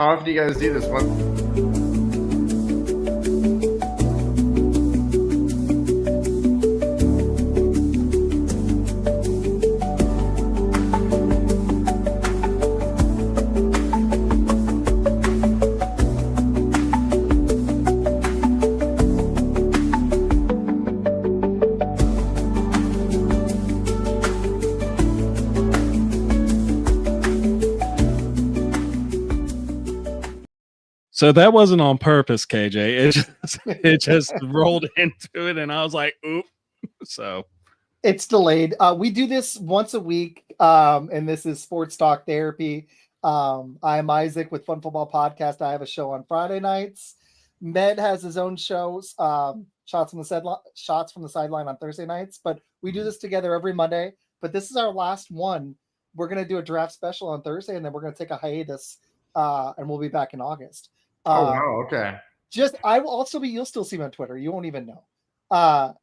How often do you guys do this one? So that wasn't on purpose, KJ. It just rolled into it, and I was like, "Oop!" So it's delayed. We do this once a week, and this is Sports Talk Therapy. I'm Isaac with Fun Football Podcast. I have a show on Friday nights. Med has his own shows, shots from the sideline on Thursday nights. But we do this together every Monday. But this is our last one. We're gonna do a draft special on Thursday, and then we're gonna take a hiatus, and we'll be back in August. Oh wow, okay. You'll still see me on Twitter. You won't even know.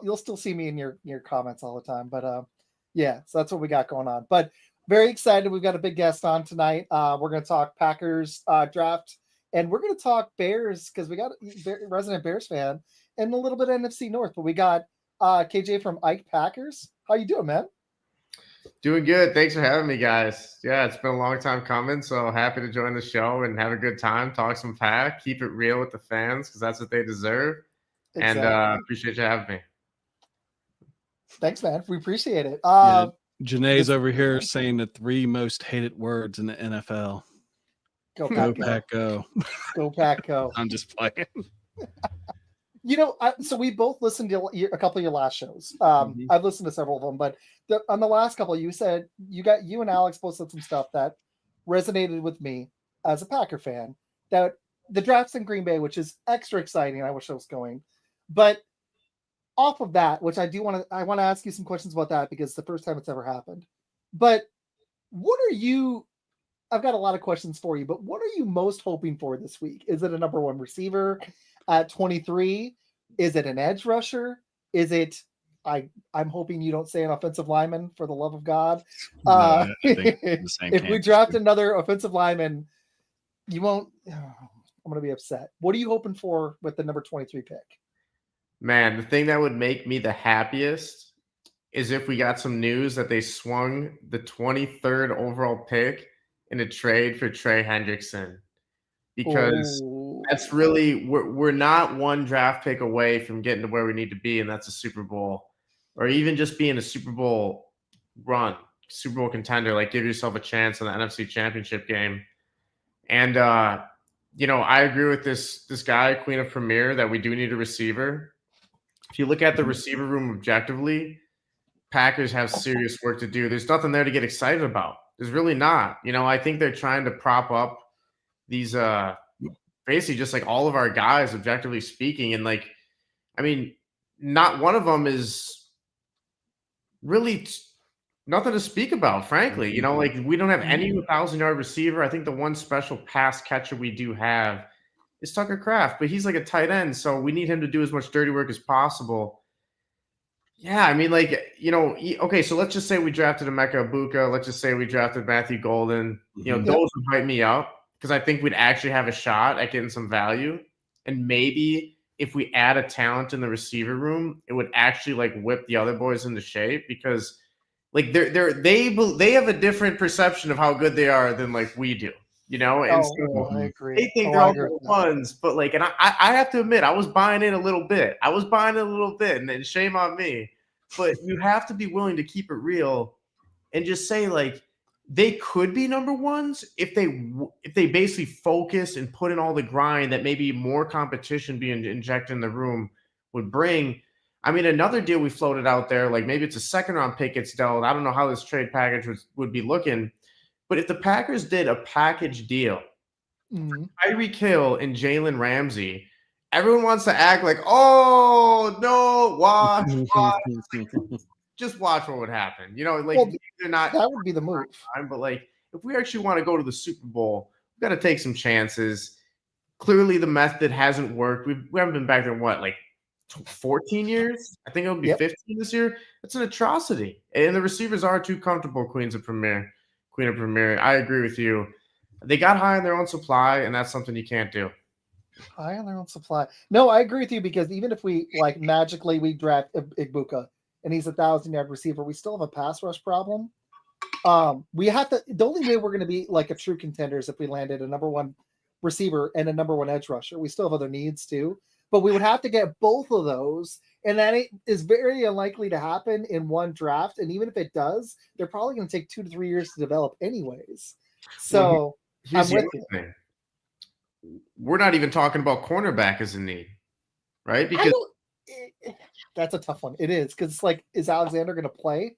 You'll still see me in your comments all the time. But yeah, so that's what we got going on. But very excited. We've got a big guest on tonight. We're gonna talk Packers draft, and we're gonna talk Bears because we got a resident Bears fan and a little bit of NFC North. But we got KJ from Ike Packers. How you doing, man? Doing good. Thanks for having me, guys. Yeah, it's been a long time coming, so happy to join the show and have a good time, talk some pack, keep it real with the fans because that's what they deserve. Exactly. And appreciate you having me. Thanks, man. We appreciate it. Janae's over here saying the 3 most hated words in the NFL. Go Pack, go. Go Pack, go. I'm just playing. So we both listened to a couple of your last shows. I've listened to several of them, but on the last couple, you said you and Alex both said some stuff that resonated with me as a Packer fan. That the draft's in Green Bay, which is extra exciting. I wish I was going, but off of that, which I want to ask you some questions about that because it's the first time it's ever happened. But I've got a lot of questions for you, but what are you most hoping for this week? Is it a number 1 receiver at 23? Is it an edge rusher? Is it, I'm hoping you don't say an offensive lineman for the love of God. No, if we draft another offensive lineman, you won't, I'm going to be upset. What are you hoping for with the number 23 pick? Man, the thing that would make me the happiest is if we got some news that they swung the 23rd overall pick in a trade for Trey Hendrickson. Because that's really, we're not one draft pick away from getting to where we need to be, and that's a Super Bowl, or even just being a Super Bowl run, Super Bowl contender. Like, give yourself a chance in the NFC Championship game. And I agree with this guy, Queen of Premier, that we do need a receiver. If you look at the receiver room objectively, Packers have serious work to do. There's nothing there to get excited about. There's really not. I think they're trying to prop up these basically just like all of our guys, objectively speaking, and not one of them is really nothing to speak about, frankly. We don't have any 1,000-yard receiver. I think the one special pass catcher we do have is Tucker Kraft, but he's like a tight end, so we need him to do as much dirty work as possible. Yeah, okay, so let's just say we drafted Emeka Egbuka. Let's just say we drafted Matthew Golden. Those would hype me up because I think we'd actually have a shot at getting some value. And maybe if we add a talent in the receiver room, it would actually whip the other boys into shape because they have a different perception of how good they are than we do. I agree. They think they're all the ones, but and I have to admit, I was buying in a little bit. And then shame on me. But you have to be willing to keep it real and just say they could be number 1s if they basically focus and put in all the grind that maybe more competition being injected in the room would bring. Another deal we floated out there, maybe it's a 2nd-round pick gets dealt. I don't know how this trade package would be looking. But if the Packers did a package deal, Tyreek Hill and Jalen Ramsey, everyone wants to act like, oh, no, watch. Just watch what would happen. They're not. That would be the move. But if we actually want to go to the Super Bowl, we've got to take some chances. Clearly, the method hasn't worked. We haven't been back there, 14 years? I think it'll be 15 this year. That's an atrocity. And the receivers are too comfortable, Queen of Premier. I agree with you. They got high on their own supply, and that's something you can't do. High on their own supply. No, I agree with you, because even if we like magically we draft Igbuka and he's 1,000-yard receiver, we still have a pass rush problem. We have to. The only way we're going to be like a true contender is if we landed a number one receiver and a number one edge rusher. We still have other needs too, but we would have to get both of those, and that is very unlikely to happen in one draft. And even if it does, they're probably going to take 2 to 3 years to develop, anyways. So here's I'm the with other you. thing. We're not even talking about cornerback as a need, right? Because that's a tough one. It is, because it's like, is Alexander going to play?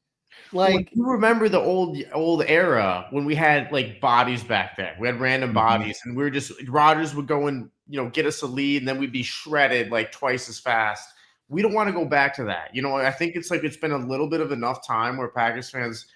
Like, you remember the old era when we had like bodies back there. We had random bodies, and we were just Rodgers would go and get us a lead, and then we'd be shredded like twice as fast. We don't want to go back to that. I think it's been a little bit of enough time where Packers fans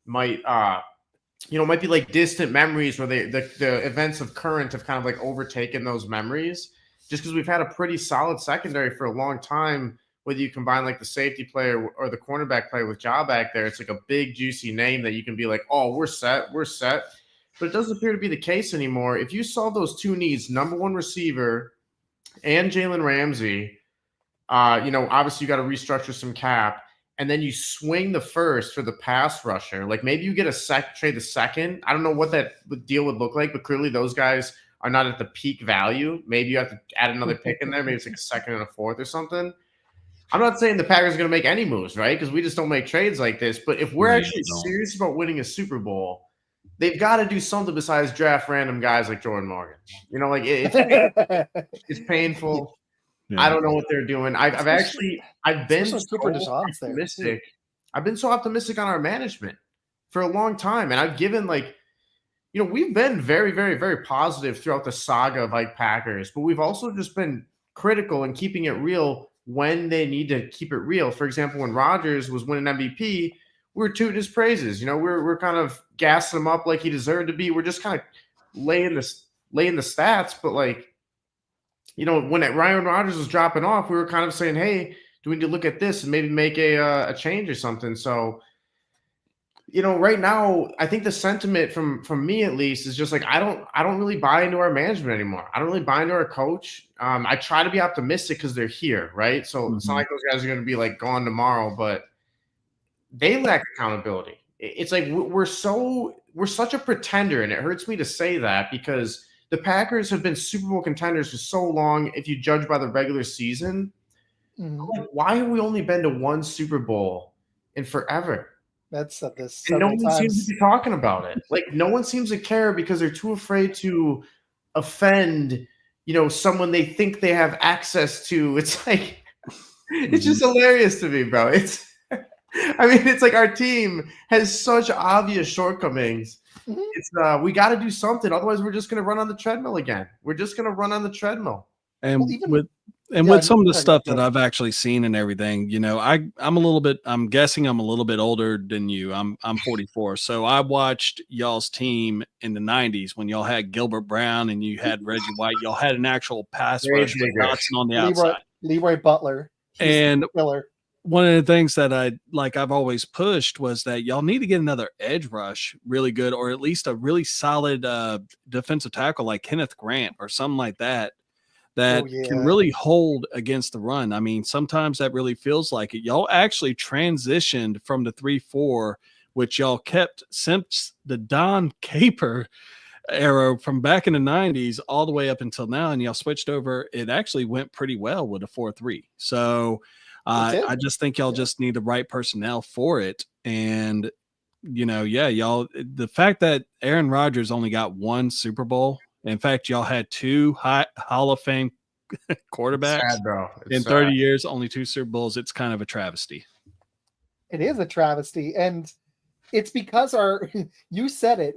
might might be like distant memories where the events of current have kind of like overtaken those memories, just because we've had a pretty solid secondary for a long time. Whether you combine like the safety player or the cornerback player with Ja back there, it's like a big juicy name that you can be like, oh, we're set. But it doesn't appear to be the case anymore. If you saw those two needs, number one receiver and Jalen Ramsey, obviously you got to restructure some cap, and then you swing the first for the pass rusher. Like, maybe you get trade the second. I don't know what that deal would look like, but clearly those guys are not at the peak value. Maybe you have to add another pick in there. Maybe it's like a second and a fourth or something. I'm not saying the Packers are going to make any moves, right? Because we just don't make trades like this. But if we're actually serious about winning a Super Bowl, they've got to do something besides draft random guys like Jordan Morgan. It's painful. Yeah. I don't know what they're doing. I've been so optimistic. I've been so optimistic on our management for a long time, and I've given we've been very, very, very positive throughout the saga of Ike Packers, but we've also just been critical and keeping it real when they need to keep it real. For example, when Rodgers was winning MVP, we were tooting his praises. We're kind of gassing him up like he deserved to be. We're just kind of laying the stats. But when Ryan Rodgers was dropping off, we were kind of saying, hey, do we need to look at this and maybe make a change or something? So, right now, I think the sentiment from me at least is just like I don't really buy into our management anymore. I don't really buy into our coach. I try to be optimistic because they're here, right? So it's not like those guys are going to be like gone tomorrow, but they lack accountability. It's like we're such a pretender, and it hurts me to say that because the Packers have been Super Bowl contenders for so long. If you judge by the regular season, why have we only been to one Super Bowl in forever? That's said this. And no one seems to be talking about it. Like, no one seems to care because they're too afraid to offend, someone they think they have access to. It's like, it's just hilarious to me, bro. It's like our team has such obvious shortcomings. It's we got to do something. Otherwise, we're just going to run on the treadmill again. We're just going to run on the treadmill. And with some of the stuff that I've actually seen and everything, I'm guessing I'm a little bit older than you. I'm 44. So I watched y'all's team in the 90s when y'all had Gilbert Brown and you had Reggie White. Y'all had an actual pass rush with Dotson on the outside. Leroy Butler. And one of the things that I've always pushed was that y'all need to get another edge rush really good, or at least a really solid defensive tackle like Kenneth Grant or something like that. Can really hold against the run. I mean, sometimes that really feels like it. Y'all actually transitioned from the 3-4, which y'all kept since the Don Caper era from back in the 90s all the way up until now, and y'all switched over. It actually went pretty well with a 4-3. So I just think y'all just need the right personnel for it. And, y'all, the fact that Aaron Rodgers only got one Super Bowl, in fact, y'all had two Hall of Fame quarterbacks in 30 years, only two Super Bowls. It's kind of a travesty. It is a travesty. And it's because you said it,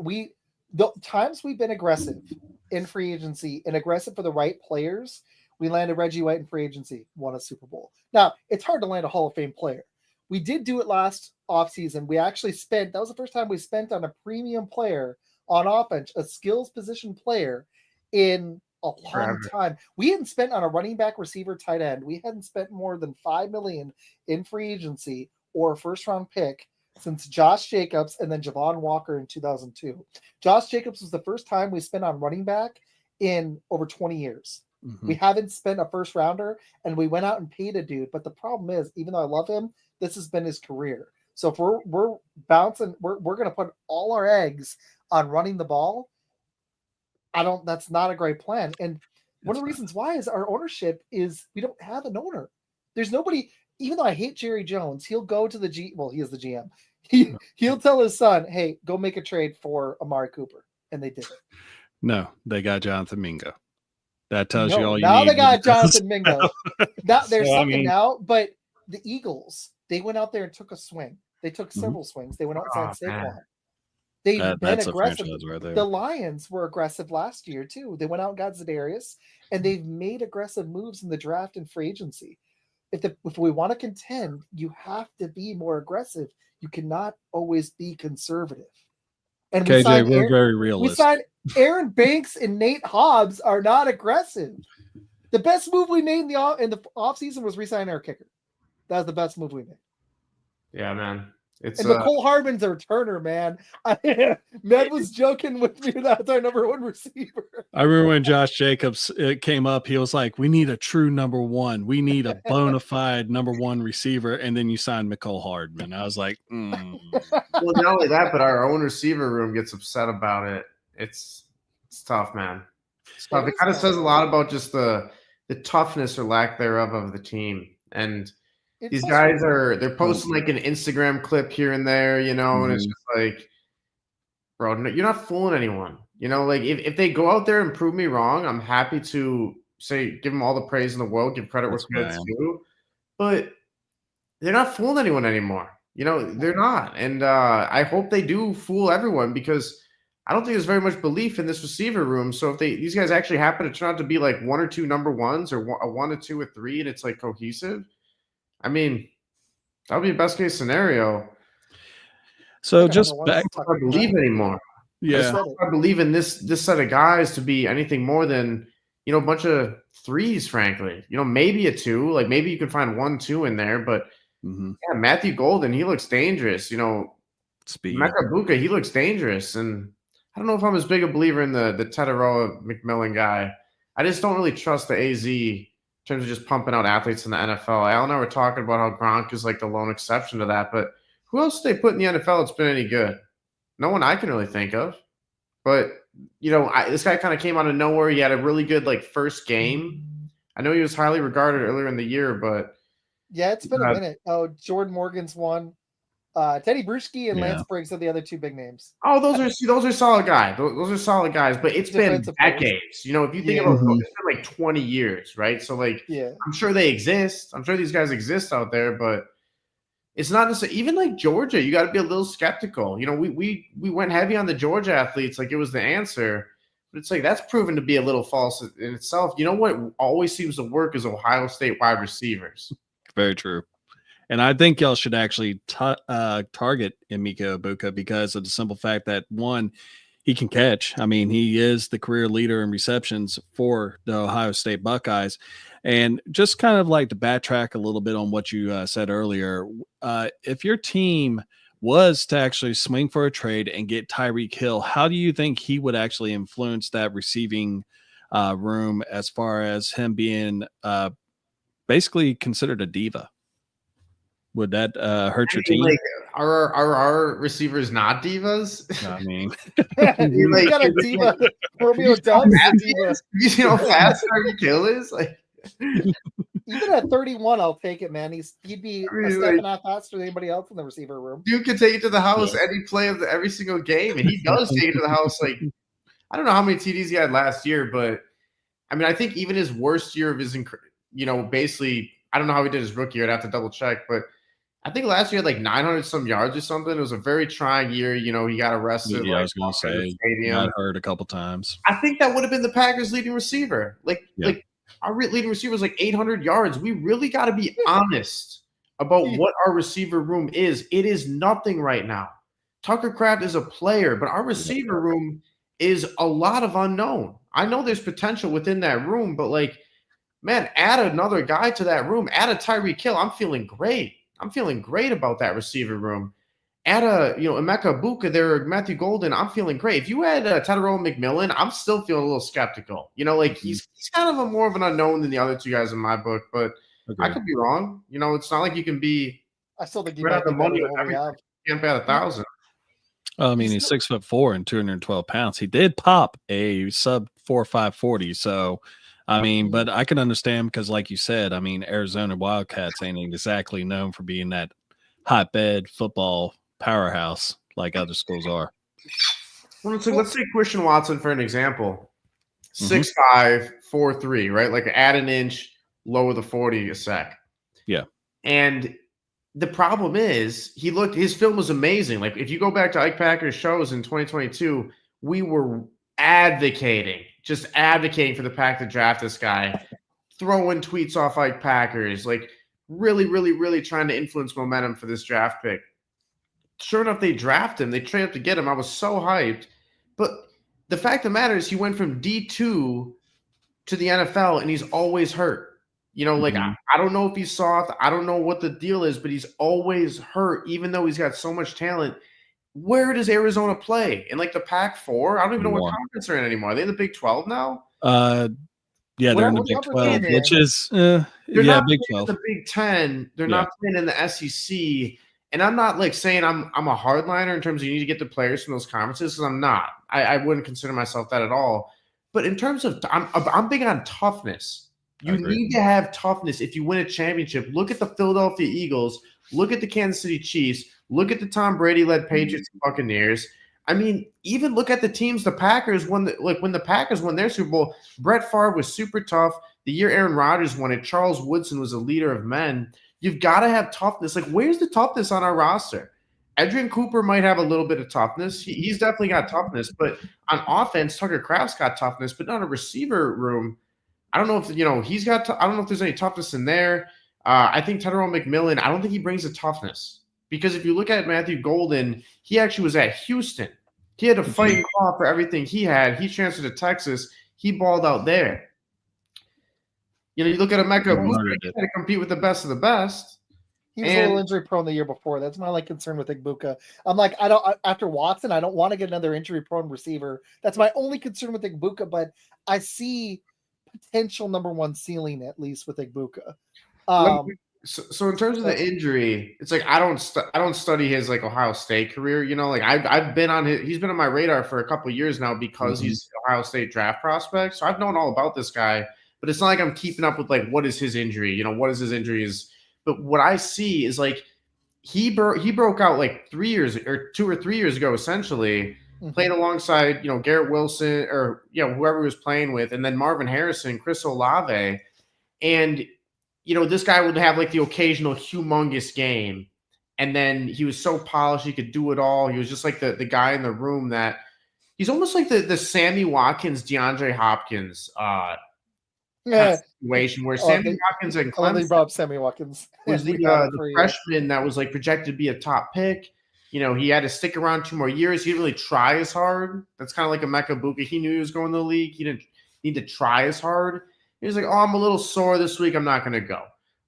the times we've been aggressive in free agency and aggressive for the right players, we landed Reggie White in free agency, won a Super Bowl. Now, it's hard to land a Hall of Fame player. We did do it last offseason. We actually that was the first time we spent on a premium player on offense, a skills position player in a long time. We hadn't spent on a running back, receiver, tight end. We hadn't spent more than $5 million in free agency or a first round pick since Josh Jacobs and then Javon Walker in 2002. Josh Jacobs was the first time we spent on running back in over 20 years. We haven't spent a first rounder, and we went out and paid a dude. But the problem is, even though I love him, this has been his career. So if we're bouncing, we're going to put all our eggs on running the ball. That's not a great plan. And one of the reasons why is our ownership is we don't have an owner. There's nobody, even though I hate Jerry Jones, he'll go to he is the GM. He'll tell his son, hey, go make a trade for Amari Cooper. And they did it. No, they got Jonathan Mingo. That tells you all you now need. Now they got Jonathan Mingo. Now they're So, sucking now, but the Eagles, they went out there and took a swing. They took several swings. They went outside Saquon. They've been aggressive. Right there. The Lions were aggressive last year too. They went out and got Za'Darius, and they've made aggressive moves in the draft and free agency. If we want to contend, you have to be more aggressive. You cannot always be conservative. And KJ, we're very realistic. We signed Aaron Banks and Nate Hobbs are not aggressive. The best move we made in the offseason was re-signing our kicker. That was the best move we made. Yeah, man. And McCole Hardman's a returner, man. Med was joking with me. That's our number one receiver. I remember when Josh Jacobs came up, he was like, we need a true number one. We need a bona fide number one receiver. And then you signed McCole Hardman. I was like, Well, not only that, but our own receiver room gets upset about it. It's tough, man. It's tough. It kind of says a lot about just the toughness or lack thereof of the team. And these guys they're posting like an Instagram clip here and there, and it's just like, bro, you're not fooling anyone. Like if they go out there and prove me wrong, I'm happy to give them all the praise in the world, give credit where credit's due. But they're not fooling anyone anymore. They're not. And I hope they do fool everyone, because I don't think there's very much belief in this receiver room. So if these guys actually happen to turn out to be like one or two number ones, or a 1 or 2 or 3, and it's like cohesive, I mean, that would be a best case scenario. So just back to I believe anymore. Yeah. I believe in this set of guys to be anything more than, a bunch of 3s, frankly. Maybe a 2, like maybe you can find 1, 2 in there, but yeah, Matthew Golden, he looks dangerous. Speed. Mekabuka, he looks dangerous. And I don't know if I'm as big a believer in the Teteroa McMillan guy. I just don't really trust the AZ in terms of just pumping out athletes in the NFL. Al and I were talking about how Gronk is like the lone exception to that, but who else did they put in the NFL that's been any good? No one I can really think of. But, this guy kind of came out of nowhere. He had a really good first game. I know he was highly regarded earlier in the year, but yeah, it's been a minute. Oh, Jordan Morgan's one. Teddy Bruschi and Lance Briggs are the other 2 big names. Oh, those are solid guys. Those are solid guys, but it's been decades. If you think about it, it's been 20 years, right? So I'm sure they exist. I'm sure these guys exist out there, but it's not necessarily even Georgia. You got to be a little skeptical. We went heavy on the Georgia athletes like it was the answer, but it's that's proven to be a little false in itself. You know what always seems to work is Ohio State wide receivers. Very true. And I think y'all should actually target Emeka Egbuka because of the simple fact that, one, he can catch. I mean, he is the career leader in receptions for the Ohio State Buckeyes. And just kind of to backtrack a little bit on what you said earlier, if your team was to actually swing for a trade and get Tyreek Hill, how do you think he would actually influence that receiving room as far as him being basically considered a diva? Would that hurt your team? Are our receivers not divas? I mean, you got a diva. Romeo Dobbs is a diva. You see how fast Tyreek Hill is? Even at 31, I'll take it, man. He'd be a step and a half faster than anybody else in the receiver room. Dude can take it to the house any play of every single game, and he does take it to the house. I don't know how many TDs he had last year, but I mean, I think even his worst year of his, basically, I don't know how he did his rookie year. I'd have to double check, but I think last year he had 900 some yards or something. It was a very trying year. He got arrested. Yeah, I was going to say, got hurt a couple times. I think that would have been the Packers' leading receiver. Our leading receiver was 800 yards. We really got to be honest about what our receiver room is. It is nothing right now. Tucker Kraft is a player, but our receiver room is a lot of unknown. I know there's potential within that room, but man, add another guy to that room. Add a Tyreek Hill. I'm feeling great. I'm feeling great about that receiver room. add a Emeka Buka there, Matthew Golden, I'm feeling great. If you add Tyrone McMillan, I'm still feeling a little skeptical. He's kind of more of an unknown than the other two guys in my book, but I could be wrong. It's not like you can be. I still think he right might on the be better money than with what we have. Can't bat 1,000. I mean, he's 6'4" and 212 pounds. He did pop a sub 4.5 40. So, I mean, but I can understand because, like you said, I mean, Arizona Wildcats ain't exactly known for being that hotbed football powerhouse like other schools are. Well, let's take Christian Watson for an example. 6'5", 4'3", right? Like add an inch, lower the 40 a sec. Yeah. And the problem is his film was amazing. Like if you go back to Ike Packers shows in 2022, we were advocating for the Pack to draft this guy, throwing tweets off Ike Packers, like really, really, really trying to influence momentum for this draft pick. Sure enough, they draft him. They trade up to get him. I was so hyped. But the fact of the matter is he went from D2 to the NFL, and he's always hurt. I don't know if he's soft. I don't know what the deal is, but he's always hurt, even though he's got so much talent. Where does Arizona play? In like the Pac-4? I don't even know what conference they're in anymore. Are they in the Big 12 now? Yeah, they're in the Big 12, which is Big 12. The Big 10. They're not playing in the SEC. And I'm not like saying I'm a hardliner in terms of you need to get the players from those conferences, because I'm not. I wouldn't consider myself that at all. But in terms of I'm big on toughness. You need to have toughness if you win a championship. Look at the Philadelphia Eagles. Look at the Kansas City Chiefs. Look at the Tom Brady-led Patriots and Buccaneers. I mean, even look at the teams the Packers won. When the Packers won their Super Bowl, Brett Favre was super tough. The year Aaron Rodgers won it, Charles Woodson was a leader of men. You've got to have toughness. Like, where's the toughness on our roster? Adrian Cooper might have a little bit of toughness. He's definitely got toughness. But on offense, Tucker Kraft's got toughness, but not a receiver room. I don't know if he's got. I don't know if there's any toughness in there. I think Tyrone McMillan. I don't think he brings the toughness, because if you look at Matthew Golden, he actually was at Houston. He had to fight and claw for everything he had. He transferred to Texas. He balled out there. You look at Emeka Buka, he had to compete with the best of the best. He was a little injury prone the year before. That's my concern with Igbuka. I'm like, after Watson, I don't want to get another injury prone receiver. That's my only concern with Igbuka, but I see potential number one ceiling at least with Igbuka. So in terms of the injury, it's like I don't study his like Ohio State career. I've been on he's been on my radar for a couple of years now because he's Ohio State draft prospect. So I've known all about this guy, but it's not like I'm keeping up with like what is his injury. What is his injury is. But what I see is like he broke out like 2 or 3 years ago, essentially. Playing alongside, Garrett Wilson or, whoever he was playing with, and then Marvin Harrison, Chris Olave. And, this guy would have like the occasional humongous game. And then he was so polished, he could do it all. He was just like the guy in the room that he's almost like the Sammy Watkins, DeAndre Hopkins situation where Sammy Watkins and Clemson. They brought up Sammy Watkins. Was the freshman that was like projected to be a top pick. He had to stick around 2 more years. He didn't really try as hard. That's kind of like Emeka Buka. He knew he was going to the league. He didn't need to try as hard. He was like, I'm a little sore this week. I'm not going to go.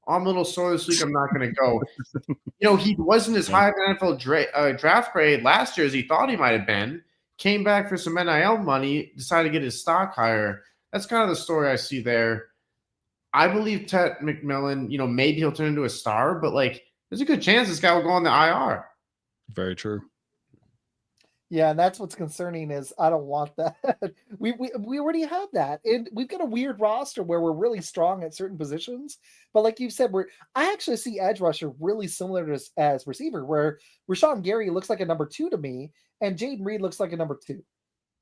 I'm a little sore this week. I'm not going to go. He wasn't as high of an NFL draft grade last year as he thought he might have been. Came back for some NIL money, decided to get his stock higher. That's kind of the story I see there. I believe Ted McMillan, maybe he'll turn into a star, but like there's a good chance this guy will go on the IR. Very true. Yeah, and that's what's concerning is I don't want that. we already have that. And we've got a weird roster where we're really strong at certain positions. But like you said, I actually see edge rusher really similar to as receiver, where Rashawn Gary looks like a number 2 to me, and Jaden Reed looks like a number 2.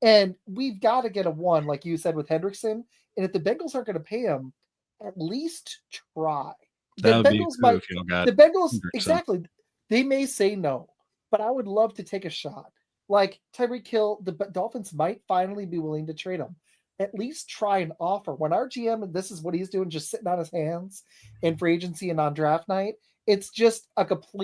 And we've got to get a 1, like you said, with Hendrickson. And if the Bengals aren't going to pay him, at least try. The Bengals, exactly. They may say no. But I would love to take a shot. Like Tyreek Hill, the Dolphins might finally be willing to trade him. At least try an offer. When our GM, and this is what he's doing, just sitting on his hands in free agency and on draft night, it's just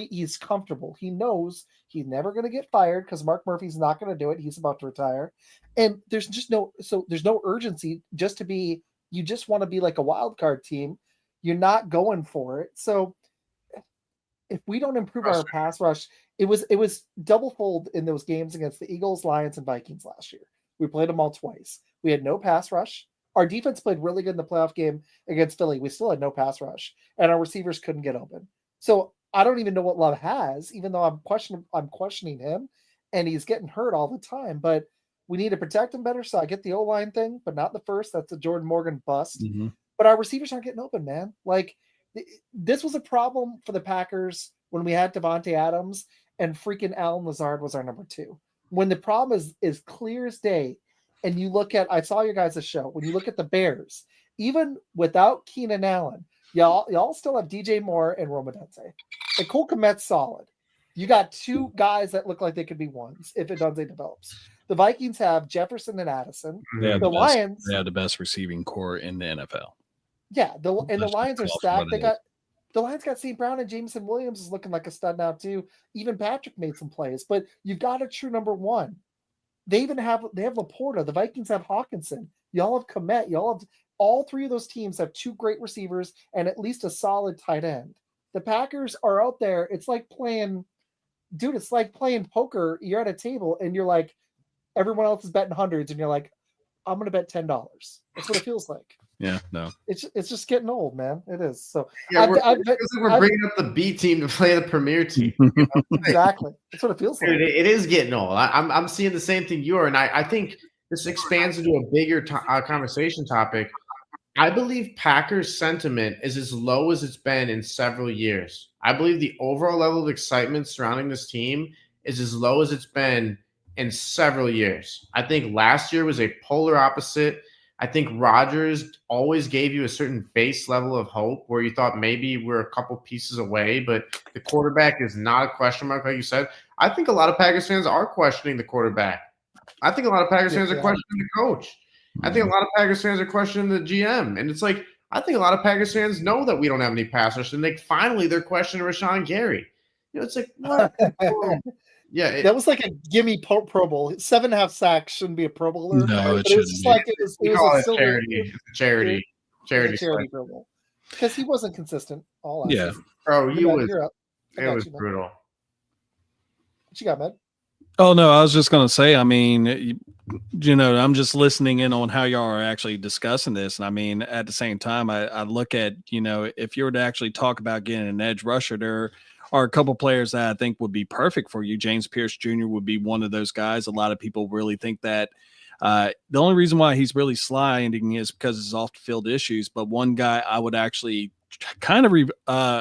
he's comfortable. He knows he's never going to get fired because Mark Murphy's not going to do it. He's about to retire. And there's no urgency you just want to be like a wild card team. You're not going for it. So if we don't improve our pass rush, it was double fold in those games against the Eagles, Lions, and Vikings last year. We played them all twice. We had no pass rush. Our defense played really good in the playoff game against Philly. We still had no pass rush, and our receivers couldn't get open. So I don't even know what Love has, even though I'm questioning him, and he's getting hurt all the time. But we need to protect him better. So I get the O-line thing, but not the first. That's a Jordan Morgan bust. Mm-hmm. But our receivers aren't getting open, man. Like, this was a problem for the Packers when we had Devontae Adams and freaking Allen Lazard was our number 2. When the problem is clear as day, and you look at, I saw your guys' show, when you look at the Bears, even without Keenan Allen, y'all still have DJ Moore and Roma Dunze. And Cole Kmet's solid. You got 2 guys that look like they could be ones if Dunze develops. The Vikings have Jefferson and Addison. The Lions, they have the best receiving core in the NFL. Yeah, the Lions are stacked. The Lions got St. Brown and Jameson Williams is looking like a stud now too. Even Patrick made some plays, but you've got a true number 1. They have Laporta. The Vikings have Hawkinson. Y'all have Kmet. Y'all have all 3 of those teams have 2 great receivers and at least a solid tight end. The Packers are out there. It's like playing poker. You're at a table and you're like, everyone else is betting hundreds, and you're like, I'm gonna bet $10. That's what it feels like. Yeah, no, it's just getting old, man. It is. So yeah, we're bringing up the B team to play the premier team. You know? Exactly, that's what it feels like. Dude, it is getting old. I'm seeing the same thing you are, and I think this expands into a bigger conversation topic. I believe Packers sentiment is as low as it's been in several years. I believe the overall level of excitement surrounding this team is as low as it's been in several years. I think last year was a polar opposite. I think Rodgers always gave you a certain base level of hope where you thought maybe we're a couple pieces away, but the quarterback is not a question mark, like you said. I think a lot of Packers fans are questioning the quarterback. I think a lot of Packers fans are questioning the coach. I think a lot of Packers fans are questioning the GM. And it's like, I think a lot of Packers fans know that we don't have any pass rush, and finally they're questioning Rashawn Gary. You know, it's like, what? Yeah, that was like a gimme Pro Bowl. 7.5 sacks shouldn't be a Pro Bowler. No, it was just like it was a charity Pro Bowl because he wasn't consistent all. Yeah, bro, he was. It was brutal. What you got, man? Oh no, I was just gonna say. I mean, you know, I'm just listening in on how y'all are actually discussing this, and I mean, at the same time, I look at, you know, if you were to actually talk about getting an edge rusher, there are a couple players that I think would be perfect for you. James Pierce Jr. would be one of those guys. A lot of people really think that the only reason why he's really sliding is because of his off-the-field issues. But one guy I would actually kind of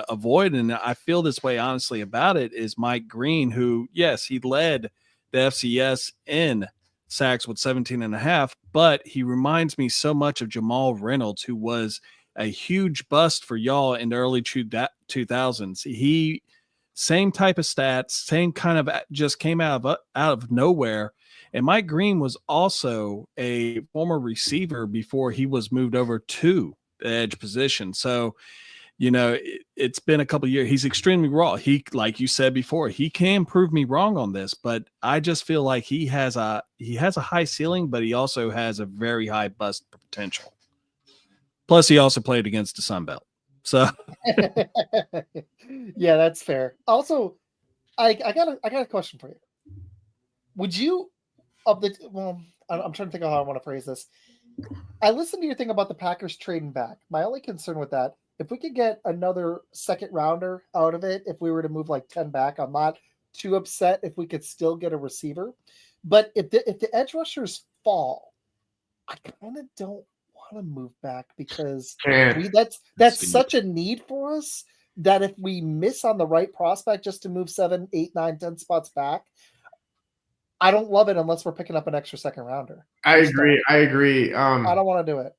avoid, and I feel this way honestly about it, is Mike Green, who, yes, he led the FCS in sacks with 17.5, but he reminds me so much of Jamal Reynolds, who was a huge bust for y'all in the early 2000s. He same type of stats, same kind of just came out of nowhere. And Mike Green was also a former receiver before he was moved over to the edge position. So, you know, it's been a couple of years. He's extremely raw. He, like you said before, he can prove me wrong on this, but I just feel like he has a high ceiling, but he also has a very high bust potential. Plus, he also played against the Sun Belt. So, yeah, that's fair. Also, I got a question for you. Would you I'm trying to think of how I want to phrase this. I listened to your thing about the Packers trading back. My only concern with that, if we could get another second rounder out of it, if we were to move like 10 back, I'm not too upset if we could still get a receiver. But if the edge rushers fall, I kind of don't want to move back because that's such a need for us that if we miss on the right prospect just to move 7, 8, 9, 10 spots back, I don't love it unless we're picking up an extra second rounder. I agree. I don't want to do it.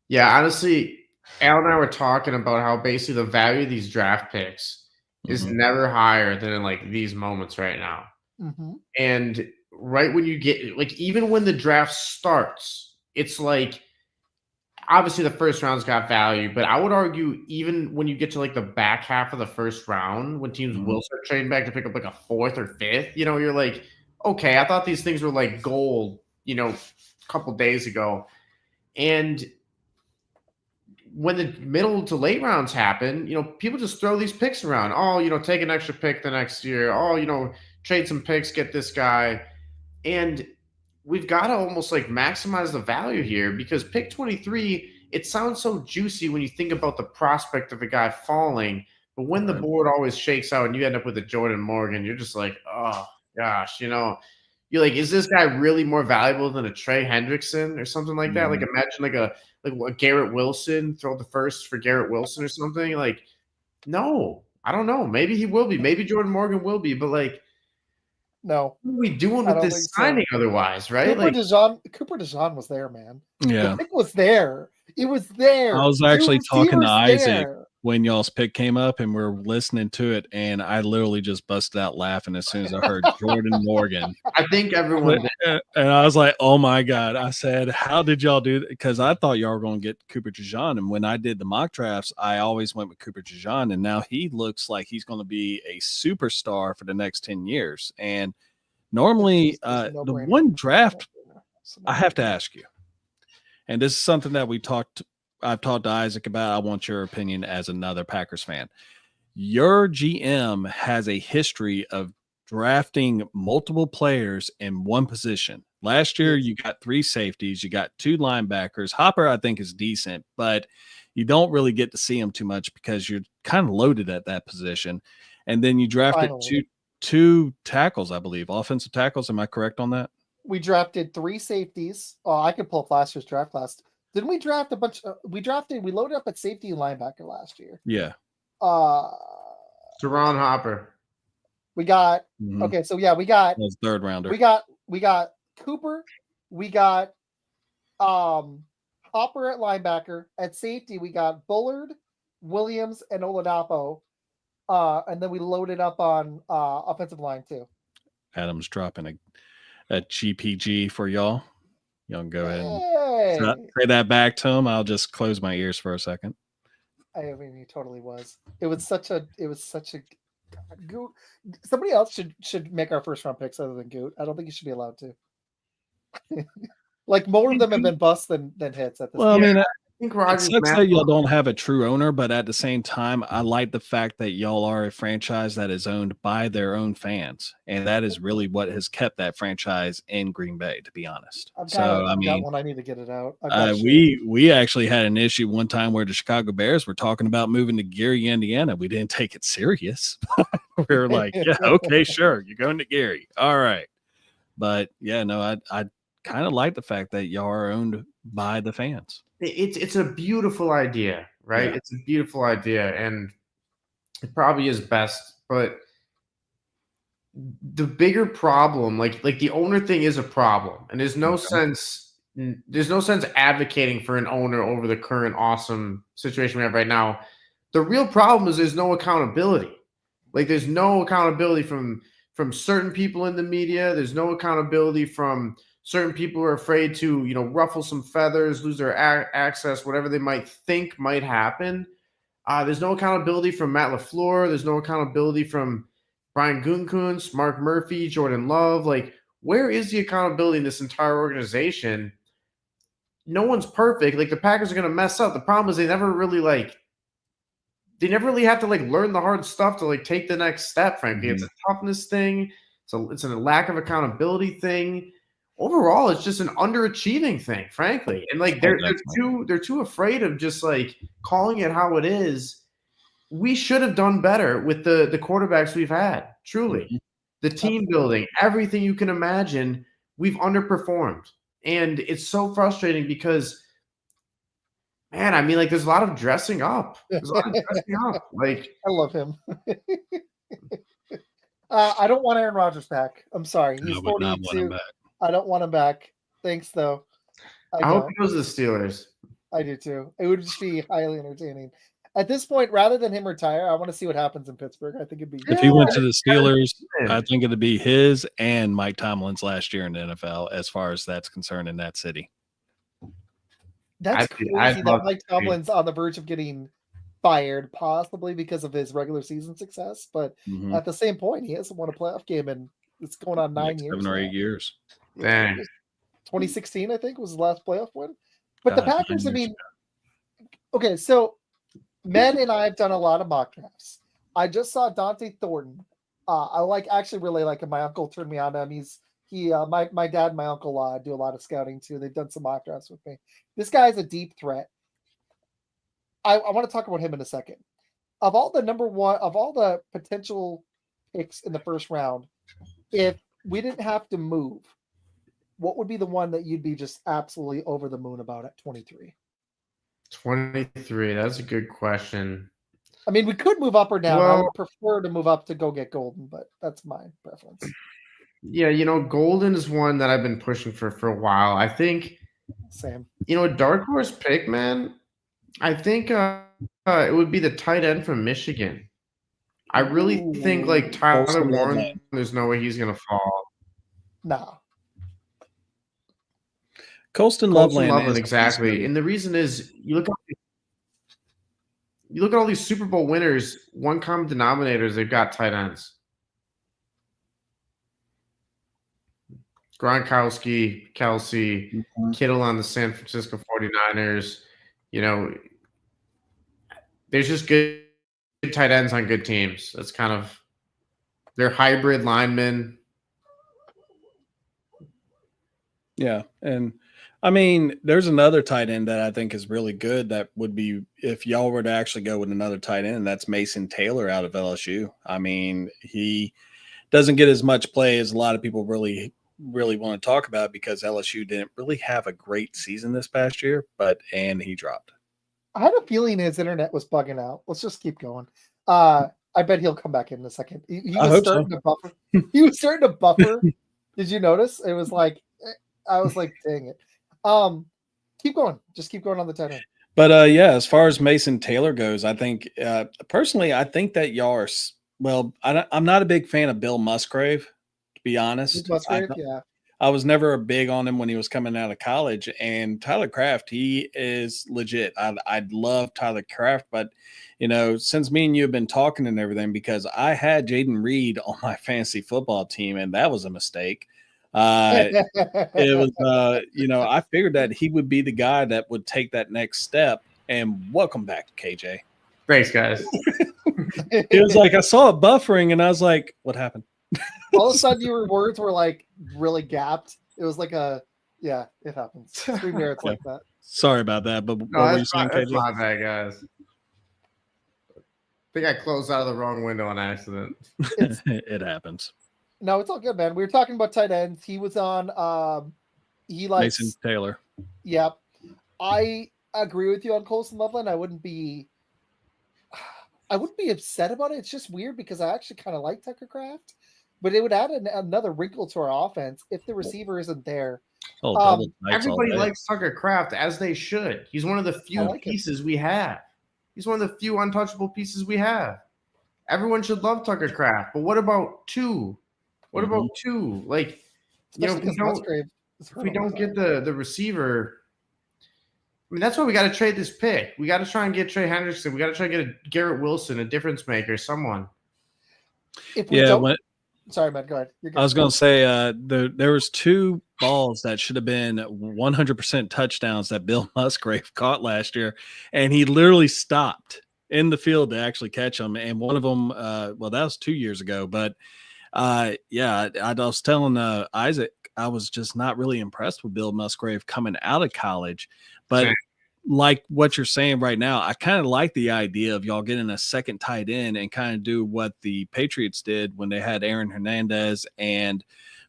Yeah, honestly, Al and I were talking about how basically the value of these draft picks is never higher than in like these moments right now. Mm-hmm. And right when you get, like, even when the draft starts, it's like, obviously the first round's got value, but I would argue even when you get to like the back half of the first round, when teams will start trading back to pick up like a 4th or 5th, you know, you're like, okay, I thought these things were like gold, you know, a couple days ago. And when the middle to late rounds happen, people just throw these picks around. Oh, take an extra pick the next year. Oh, trade some picks, get this guy. And we've got to almost like maximize the value here because pick 23, it sounds so juicy when you think about the prospect of a guy falling. But when the board always shakes out and you end up with a Jordan Morgan, you're just like, oh, gosh, you're like, is this guy really more valuable than a Trey Hendrickson or something like that? Like imagine like a Garrett Wilson, throw the first for Garrett Wilson or something. Like, no, I don't know. Maybe he will be. Maybe Jordan Morgan will be. But like, no, what are we doing with this signing otherwise, right? Cooper DeJean was there, man. Yeah, the pick was there. It was there. I was actually talking to Isaac when y'all's pick came up, and we're listening to it, and I literally just busted out laughing as soon as I heard Jordan Morgan. I think everyone did. And I was like, oh my God. I said, how did y'all do that? Because I thought y'all were going to get Cooper DeJean. And when I did the mock drafts, I always went with Cooper DeJean. And now he looks like he's going to be a superstar for the next 10 years. And normally the one draft I have to ask you, and this is something that I've talked to Isaac about. I want your opinion as another Packers fan. Your GM has a history of drafting multiple players in one position. Last year, you got 3 safeties, you got 2 linebackers. Hopper, I think, is decent, but you don't really get to see him too much because you're kind of loaded at that position. And then you drafted two tackles, I believe, offensive tackles. Am I correct on that? We drafted 3 safeties. Oh, I could pull up last year's draft class. Didn't we draft a bunch? We loaded up at safety and linebacker last year. Yeah. Teron Hopper. We got okay, so yeah, we got that's third rounder. We got Cooper, we got Hopper at linebacker. At safety, we got Bullard, Williams, and Oladapo. And then we loaded up on offensive line too. Adam's dropping a GPG for y'all. Y'all can go ahead and say that back to him. I'll just close my ears for a second. I mean, he totally was. It was such a Goot. Somebody else should make our first round picks other than Goot. I don't think he should be allowed to. Like more of them have been busts than hits at this point. I mean, it sucks that y'all don't have a true owner, but at the same time, I like the fact that y'all are a franchise that is owned by their own fans, and that is really what has kept that franchise in Green Bay, to be honest. I've got one. I need to get it out. We actually had an issue one time where the Chicago Bears were talking about moving to Gary, Indiana. We didn't take it serious. We were like, yeah, okay, sure, you're going to Gary, all right. But yeah, no, I kind of like the fact that y'all are owned by the fans. It's a beautiful idea, right? Yeah. It's a beautiful idea, and it probably is best. But the bigger problem, like the owner thing, is a problem, and there's no sense advocating for an owner over the current awesome situation we have right now. The real problem is there's no accountability. Like there's no accountability from certain people in the media. There's no accountability from certain people are afraid to, ruffle some feathers, lose their access, whatever they might think might happen. There's no accountability from Matt LaFleur. There's no accountability from Brian Gutekunst, Mark Murphy, Jordan Love. Like, where is the accountability in this entire organization? No one's perfect. Like, the Packers are going to mess up. The problem is they never really have to learn the hard stuff to take the next step, frankly. Mm-hmm. It's a toughness thing. It's a lack of accountability thing. Overall, it's just an underachieving thing, frankly. And they're too afraid of just calling it how it is. We should have done better with the quarterbacks we've had. Truly. The team building, everything you can imagine, we've underperformed. And it's so frustrating because, man, I mean, there's a lot of dressing up. There's a lot of dressing up. I love him. I don't want Aaron Rodgers back. I'm sorry. He's 42. I don't want him back. Thanks, though. I hope he goes to the Steelers. I do, too. It would just be highly entertaining. At this point, rather than him retire, I want to see what happens in Pittsburgh. I think it'd be if he went to the Steelers, I think it'd be his and Mike Tomlin's last year in the NFL as far as that's concerned in that city. That's crazy that Mike Tomlin's on the verge of getting fired, possibly because of his regular season success. But at the same point, he hasn't won a playoff game in it's going on 9 years. 7 or 8 years. Dang. 2016, I think, was the last playoff win. But the Packers, I mean, Okay, so Med and I have done a lot of mock drafts. I just saw Dante Thornton. I actually really like him. My uncle turned me on to him. My dad and my uncle do a lot of scouting too. They've done some mock drafts with me. This guy is a deep threat. I want to talk about him in a second. Of all the potential picks in the first round, if we didn't have to move, what would be the one that you'd be just absolutely over the moon about at 23? 23. That's a good question. I mean, we could move up or down. I Well, would prefer to move up to go get Golden, but that's my preference. yeah, Golden is one that I've been pushing for a while. I think, Same. a dark horse pick, man. I think it would be the tight end from Michigan. I really think like Tyler Colston Warren, Loveland. there's no way he's gonna fall. No. Colston Colston Loveland, Loveland, is exactly. And the reason is you look at all these Super Bowl winners, one common denominator is they've got tight ends. Gronkowski, Kelsey, Kittle on the San Francisco 49ers. There's just good tight ends on good teams. That's kind of they're hybrid linemen. Yeah, and I mean, there's another tight end that I think is really good. That would be if y'all were to actually go with another tight end. That's Mason Taylor out of LSU. I mean, he doesn't get as much play as a lot of people really want to talk about because LSU didn't really have a great season this past year. And he dropped. I had a feeling his internet was bugging out. Let's just keep going. I bet he'll come back in a second. He was starting to buffer. He was starting to buffer. Did you notice? It was like I was like, dang it. Keep going. Just keep going on the tight end. But yeah, as far as Mason Taylor goes, I think personally, I think that y'all are I'm not a big fan of Bill Musgrave, to be honest. Musgrave, yeah. I was never big on him when he was coming out of college. And Tyler Kraft, he is legit. I'd love Tyler Kraft, but since me and you have been talking and everything, because I had Jaden Reed on my fantasy football team, and that was a mistake. It was, I figured that he would be the guy that would take that next step. And welcome back, KJ. Thanks, guys. It was like I saw it buffering, and I was like, "What happened?" All of a sudden, your words were like really gapped. It was like it happens. 3 minutes like that. Sorry about that, but what were you saying, KJ? That's not bad, guys. I think I closed out of the wrong window on accident. It happens. No, it's all good, man. We were talking about tight ends. He was on. He likes Mason Taylor. Yep, I agree with you on Colston Loveland. I wouldn't be upset about it. It's just weird because I actually kind of like Tucker Kraft, but it would add another wrinkle to our offense if the receiver isn't there. Everybody likes Tucker Kraft, as they should. He's one of the few pieces we have. He's one of the few untouchable pieces we have. Everyone should love Tucker Kraft, but what about two? What about two? Like, if we don't get the receiver, I mean, that's why we got to trade this pick. We got to try and get Trey Hendrickson. We got to try and get a Garrett Wilson, a difference maker, someone. Sorry, Matt, go ahead. I was going to say there was 2 balls that should have been 100% touchdowns that Bill Musgrave caught last year, and he literally stopped in the field to actually catch them. And one of them, that was 2 years ago. But, I was telling Isaac, I was just not really impressed with Bill Musgrave coming out of college. But like what you're saying right now, I kind of like the idea of y'all getting a second tight end and kind of do what the Patriots did when they had Aaron Hernandez and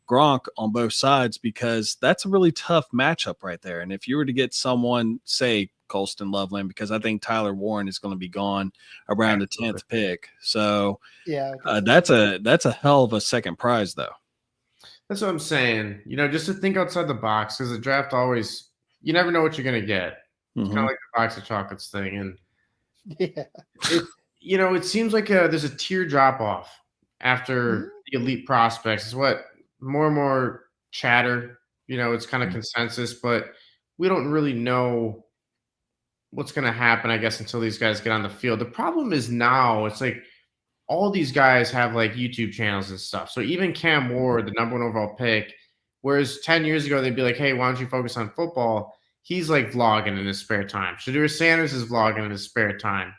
Gronk on both sides, because that's a really tough matchup right there. And if you were to get someone, say Colston Loveland, because I think Tyler Warren is going to be gone around the 10th pick. So that's a hell of a second prize, though. That's what I'm saying. Just to think outside the box, because the draft always, you never know what you're going to get. It's kind of like the box of chocolates thing. And it seems like there's a tier drop off after the elite prospects. It's what more and more chatter, it's kind of consensus, but we don't really know what's going to happen, I guess, until these guys get on the field. The problem is now it's like all these guys have like YouTube channels and stuff. So even Cam Ward, the number 1 overall pick, whereas 10 years ago, they'd be like, hey, why don't you focus on football? he's like vlogging in his spare time. Shedeur Sanders is vlogging in his spare time.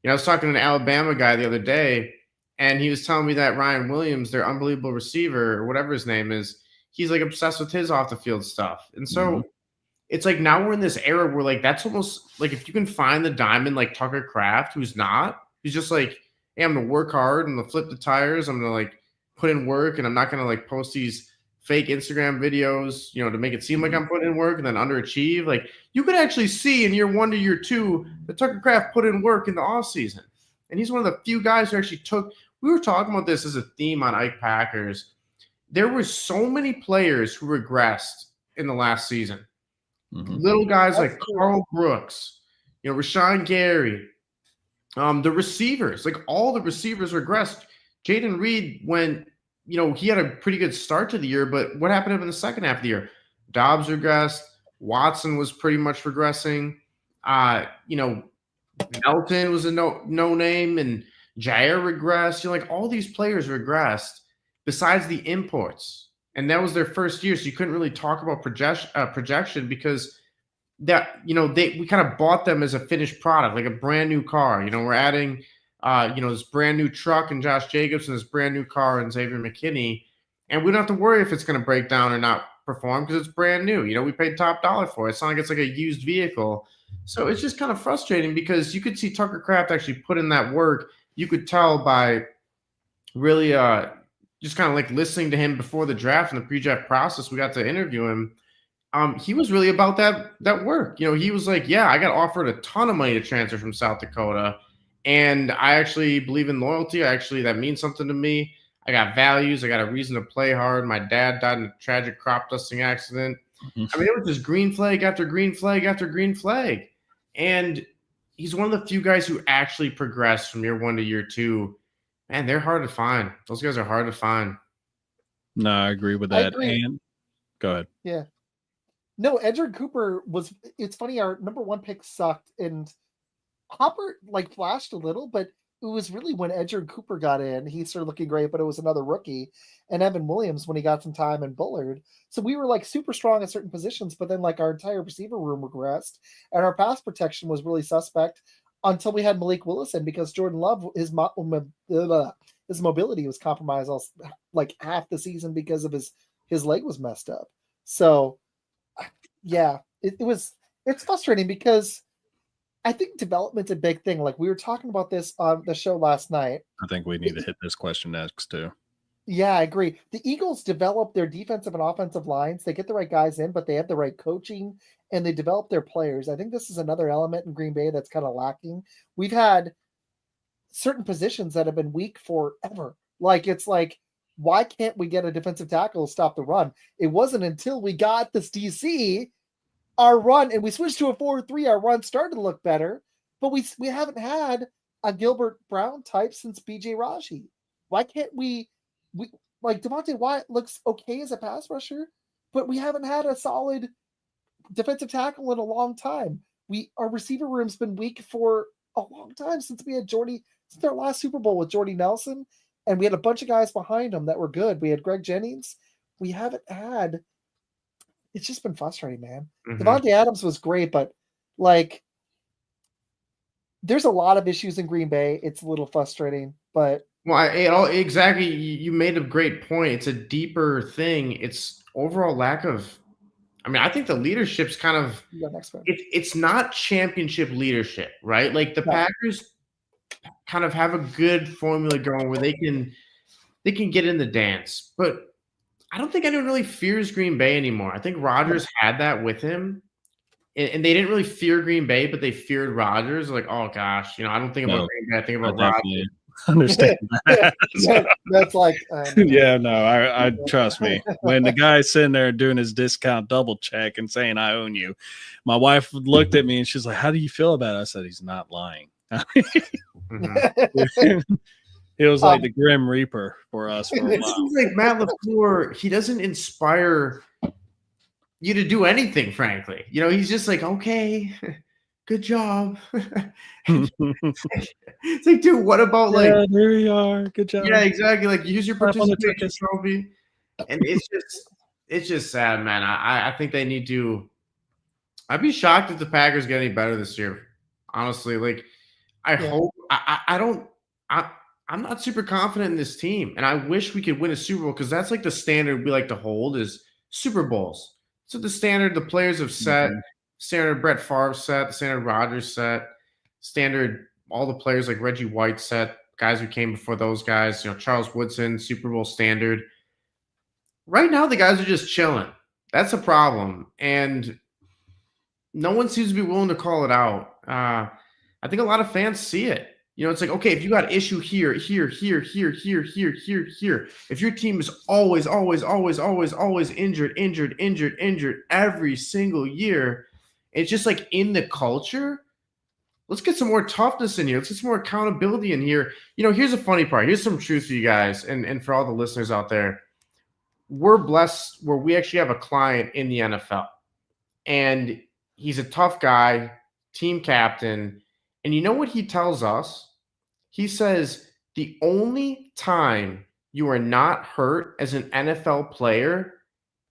I was talking to an Alabama guy the other day, and he was telling me that Ryan Williams, their unbelievable receiver, or whatever his name is, he's like obsessed with his off the field stuff. And so it's like now we're in this era where like that's almost like if you can find the diamond like Tucker Kraft, who's just like, hey, I'm gonna work hard, I'm gonna flip the tires, I'm gonna like put in work, and I'm not gonna like post these fake Instagram videos, to make it seem like I'm putting in work and then underachieve. Like you could actually see in year 1 to year 2 that Tucker Kraft put in work in the off season. And he's one of the few guys who actually we were talking about this as a theme on Ike Packers. There were so many players who regressed in the last season. Little guys like Carl Brooks, Rashawn Gary, the receivers, like all the receivers regressed. Jaden Reed went, he had a pretty good start to the year, but what happened to him in the second half of the year? Dobbs regressed. Watson was pretty much regressing. Melton was a no name, and Jair regressed. Like all these players regressed besides the imports. And that was their first year, so you couldn't really talk about projection because that we kind of bought them as a finished product, like a brand new car. We're adding this brand new truck and Josh Jacobs and this brand new car and Xavier McKinney, and we don't have to worry if it's going to break down or not perform because it's brand new. We paid top dollar for it. It's not like it's like a used vehicle, so it's just kind of frustrating because you could see Tucker Kraft actually put in that work. You could tell by really just kind of like listening to him before the draft and the pre-draft process. We got to interview him. He was really about that work. He was like, yeah, I got offered a ton of money to transfer from South Dakota, and I actually believe in loyalty. That means something to me. I got values. I got a reason to play hard. My dad died in a tragic crop dusting accident. I mean, it was just green flag after green flag after green flag. And he's one of the few guys who actually progressed from year 1 to year 2. Man, they're hard to find. Those guys are hard to find. No, I agree with that. And go ahead. Yeah. No, Edgerrin Cooper it's funny, our number 1 pick sucked, and Hopper like flashed a little, but it was really when Edgerrin Cooper got in, he started looking great, but it was another rookie, and Evan Williams when he got some time, and Bullard. So we were like super strong at certain positions, but then like our entire receiver room regressed, and our pass protection was really suspect until we had Malik Willis in, because Jordan Love, his mobility was compromised like half the season because of his leg was messed up. So yeah, it's frustrating because I think development's a big thing. Like we were talking about this on the show last night. I think we need to hit this question next too. Yeah, I agree. The Eagles develop their defensive and offensive lines. They get the right guys in, but they have the right coaching and they develop their players. I think this is another element in Green Bay that's kind of lacking. We've had certain positions that have been weak forever. Like it's like, why can't we get a defensive tackle to stop the run? It wasn't until we got this DC, our run, and we switched to a 4-3, our run started to look better, but we haven't had a Gilbert Brown type since BJ Raji. Why can't we like Devontae Wyatt looks okay as a pass rusher, but we haven't had a solid defensive tackle in a long time. Our receiver room's been weak for a long time since we had since our last Super Bowl with Jordy Nelson, and we had a bunch of guys behind him that were good. We had Greg Jennings. We haven't had. It's just been frustrating, man. Devontae Adams was great, but like, there's a lot of issues in Green Bay. It's a little frustrating, but exactly. You made a great point. It's a deeper thing. It's overall lack of. I mean, I think the leadership's kind of. It's not championship leadership, right? Like the Packers kind of have a good formula going where they can get in the dance, but I don't think anyone really fears Green Bay anymore. I think Rodgers had that with him, and they didn't really fear Green Bay, but they feared Rodgers. Like, oh gosh, I don't think about Green Bay. I think about Rodgers. Understand that. That's like, yeah, no, I trust me. When the guy's sitting there doing his discount double check and saying I own you, my wife looked at me and she's like, "How do you feel about it?" I said, "He's not lying." It was like the Grim Reaper for us. For a while. It seems like Matt LaFleur, he doesn't inspire you to do anything, frankly. He's just like, okay, good job. It's like, dude, what about there we are. Good job. Yeah, exactly. Like, use your participation trophy. And it's just sad, man. I think they need to I'd be shocked if the Packers get any better this year. Honestly, like I hope I don't I'm not super confident in this team, and I wish we could win a Super Bowl because that's like the standard we like to hold is Super Bowls. So the standard the players have set, standard Brett Favre set, the standard Rodgers set, standard all the players like Reggie White set, guys who came before those guys, Charles Woodson, Super Bowl standard. Right now, the guys are just chilling. That's a problem, and no one seems to be willing to call it out. I think a lot of fans see it. It's like, okay, if you got issue here, if your team is always injured every single year, it's just like in the culture. Let's get some more toughness in here. Let's get some more accountability in here. Here's a funny part. Here's some truth for you guys and for all the listeners out there. We're blessed where we actually have a client in the NFL. And he's a tough guy, team captain. And you know what he tells us? He says the only time you are not hurt as an NFL player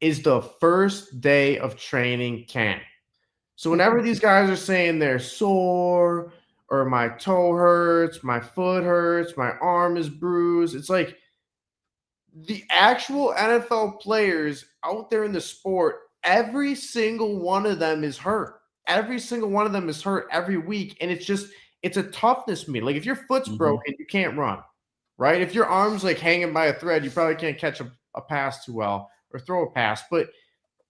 is the first day of training camp. So whenever these guys are saying they're sore or my toe hurts, my foot hurts, my arm is bruised, it's like the actual NFL players out there in the sport, every single one of them is hurt. Every single one of them is hurt every week. And it's a toughness meet. Like if your foot's broken, you can't run, right? If your arm's like hanging by a thread, you probably can't catch a pass too well or throw a pass. But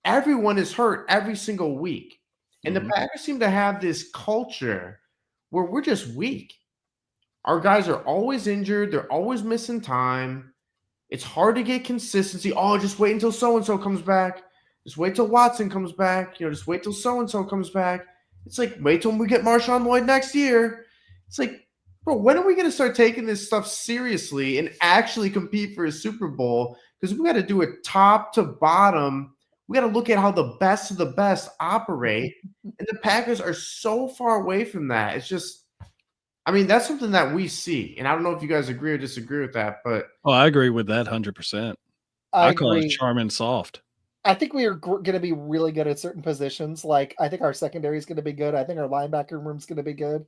everyone is hurt every single week. And the Packers seem to have this culture where we're just weak. Our guys are always injured. They're always missing time. It's hard to get consistency. Oh, just wait until so-and-so comes back. Just wait till Watson comes back. Just wait till so-and-so comes back. It's like, wait till we get Marshawn Lloyd next year. It's like, bro, when are we going to start taking this stuff seriously and actually compete for a Super Bowl? Because we got to do it top to bottom. We got to look at how the best of the best operate. And the Packers are so far away from that. It's just, that's something that we see. And I don't know if you guys agree or disagree with that, but. Oh, I agree with that 100%. I call it charm and soft. I think we are going to be really good at certain positions. Like, I think our secondary is going to be good. I think our linebacker room is going to be good.